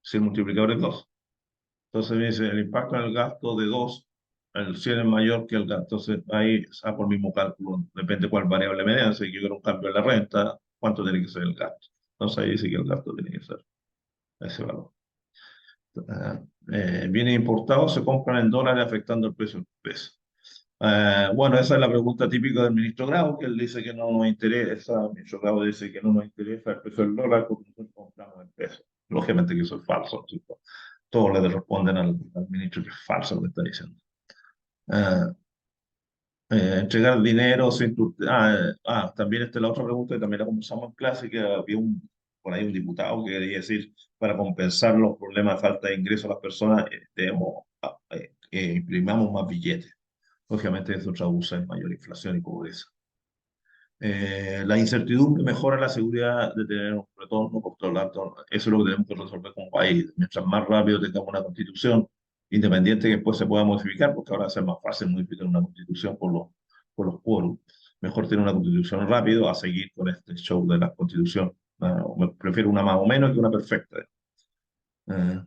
si el multiplicador es 2. Entonces me dice el impacto en el gasto de 2, el 100 es mayor que el gasto. Entonces ahí saco el mismo cálculo, depende cuál variable me den. Si yo quiero un cambio en la renta, ¿cuánto tiene que ser el gasto? Entonces ahí dice que el gasto tiene que ser ese valor. Ah, bienes importados se compran en dólares afectando el precio del peso. Bueno, esa es la pregunta típica del ministro Grau, que él dice que no nos interesa, el ministro Grau dice que no nos interesa el precio del dólar porque nosotros compramos en peso. Lógicamente que eso es falso, ¿sí? Todos le responden al ministro que es falso lo que está diciendo. Ah, entregar dinero sin también esta es la otra pregunta que también la conversamos en clase, que había por ahí un diputado que quería decir, para compensar los problemas de falta de ingresos a las personas, imprimamos más billetes. Lógicamente eso traduce en mayor inflación y pobreza. La incertidumbre mejora la seguridad de tener un retorno, por lo tanto, eso es lo que tenemos que resolver como país. Mientras más rápido tengamos una constitución independiente que después se pueda modificar, porque ahora va a ser más fácil modificar una constitución por los quórum. Mejor tener una constitución rápido a seguir con este show de la constitución. Prefiero una más o menos que una perfecta. Eh,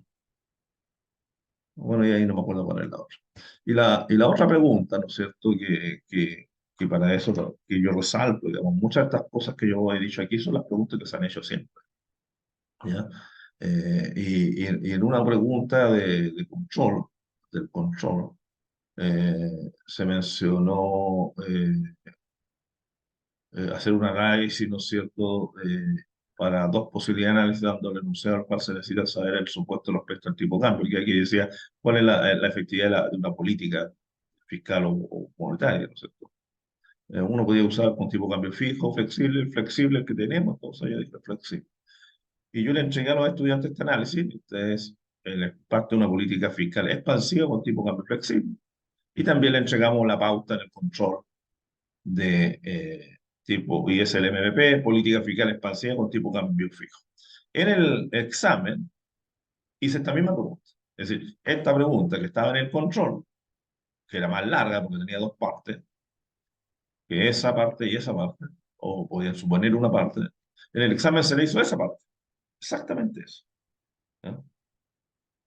bueno, y ahí no me acuerdo cuál es la otra. Y la otra pregunta, ¿no es cierto? Que para eso que yo resalto, digamos, muchas de estas cosas que yo he dicho aquí son las preguntas que se han hecho siempre, ¿ya? Y en una pregunta de control, del control, se mencionó hacer un análisis, ¿no es cierto?, para dos posibilidades de análisis, dando el enunciado al cual se necesita saber el supuesto respecto al tipo de cambio, que aquí decía cuál es la efectividad de una política fiscal o monetaria, ¿no es cierto? Uno podía usar con tipo de cambio fijo, flexible, el flexible el que tenemos, entonces yo dije flexible. Y yo le entregué a los estudiantes este análisis, este es el impacto de una política fiscal expansiva con tipo de cambio flexible. Y también le entregamos la pauta en el control de tipo ISLMVP, política fiscal expansiva con tipo cambio fijo. En el examen hice esta misma pregunta. Es decir, esta pregunta que estaba en el control, que era más larga porque tenía dos partes, que esa parte y esa parte, o podían suponer una parte, en el examen se le hizo esa parte, exactamente eso, ¿no?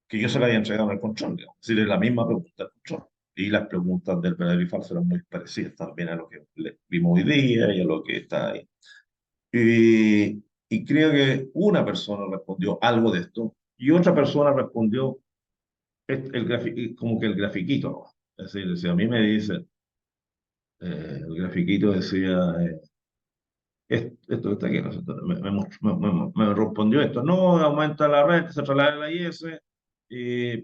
Que yo se la había entregado en el control, digamos. Es decir, es la misma pregunta del control. Y las preguntas del verdadero y falso eran muy parecidas también a lo que vimos hoy día y a lo que está ahí. Y creo que una persona respondió algo de esto y otra persona respondió como que el grafiquito, ¿no? Es decir, si a mí me dicen, el grafiquito decía, esto que está aquí, ¿no? Me respondió esto, no, aumenta la renta, se traslada a la IS,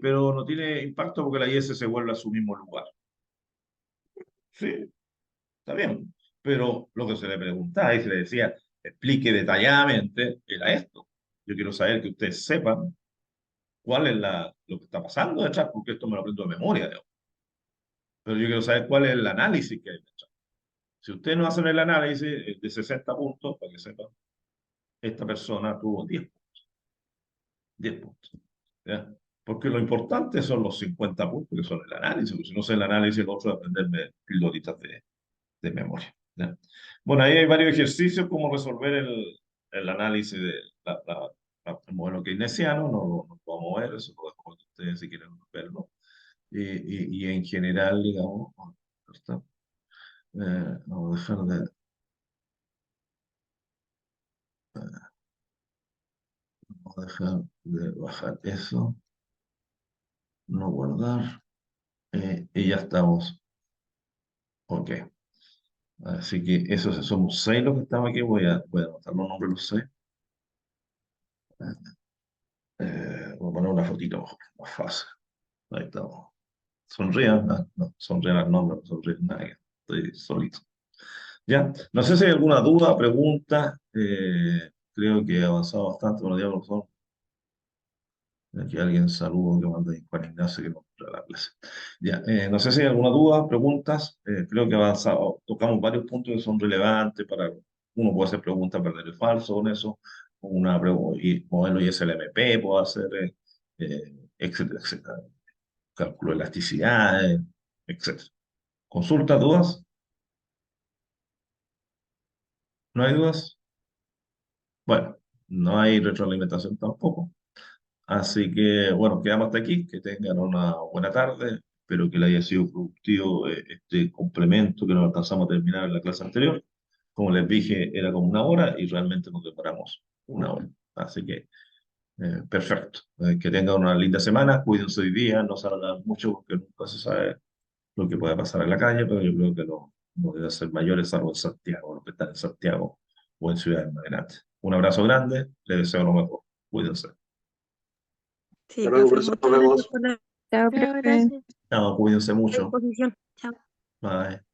pero no tiene impacto porque la IS se vuelve a su mismo lugar. Sí, está bien, pero lo que se le preguntaba y se le decía, explique detalladamente, era esto. Yo quiero saber que ustedes sepan cuál es lo que está pasando detrás, porque esto me lo aprendo de memoria, digamos. Pero yo quiero saber cuál es el análisis que hay detrás. Si ustedes no hacen el análisis de 60 puntos, para que sepan, esta persona tuvo 10 puntos. ¿Ya? Porque lo importante son los 50 puntos, que son el análisis, porque si no sé el análisis, lo otro es aprenderme pildoritas de memoria. ¿Ya? Bueno, ahí hay varios ejercicios como resolver el análisis de el modelo keynesiano, no lo vamos a ver, eso lo dejo para que ustedes si quieren verlo. Y en general, digamos, ¿verdad? Vamos a dejar vamos a dejar de bajar eso, no guardar, y ya estamos. Ok. Así que esos somos seis los que estamos aquí. Voy a anotar los nombres de los seis. Voy a poner una fotito mejor, más fácil. Ahí estamos. Sonrían, no, sonrían al nombre, no sonríen nadie. Estoy solito. Ya, no sé si hay alguna duda, pregunta. Creo que he avanzado bastante. Buenos días, profesor. Aquí alguien saludo que manda ahí Juan Ignacio que nos trae la clase. Ya, no sé si hay alguna duda, preguntas. Creo que he avanzado. Tocamos varios puntos que son relevantes para. Uno puede hacer preguntas verdadero y falso con eso. Modelo ISLMP puedo hacer, etcétera, etcétera. Cálculo de elasticidad, etcétera. ¿Consultas, dudas? ¿No hay dudas? Bueno, no hay retroalimentación tampoco. Así que, bueno, quedamos hasta aquí. Que tengan una buena tarde. Espero que le haya sido productivo este complemento que nos alcanzamos a terminar en la clase anterior. Como les dije, era como una hora y realmente nos demoramos una hora. Así que, perfecto. Que tengan una linda semana. Cuídense hoy día. No salgan mucho porque nunca se sabe lo que pueda pasar en la calle, pero yo creo que no debe ser mayores salvo en Santiago, los que están en Santiago o en ciudades más grandes. Un abrazo grande. Les deseo lo mejor. Cuídense. Sí, profe, muchas gracias por la Chao, Chao, profe. gracias. Chao, cuídense A mucho. disposición. Chao. Bye.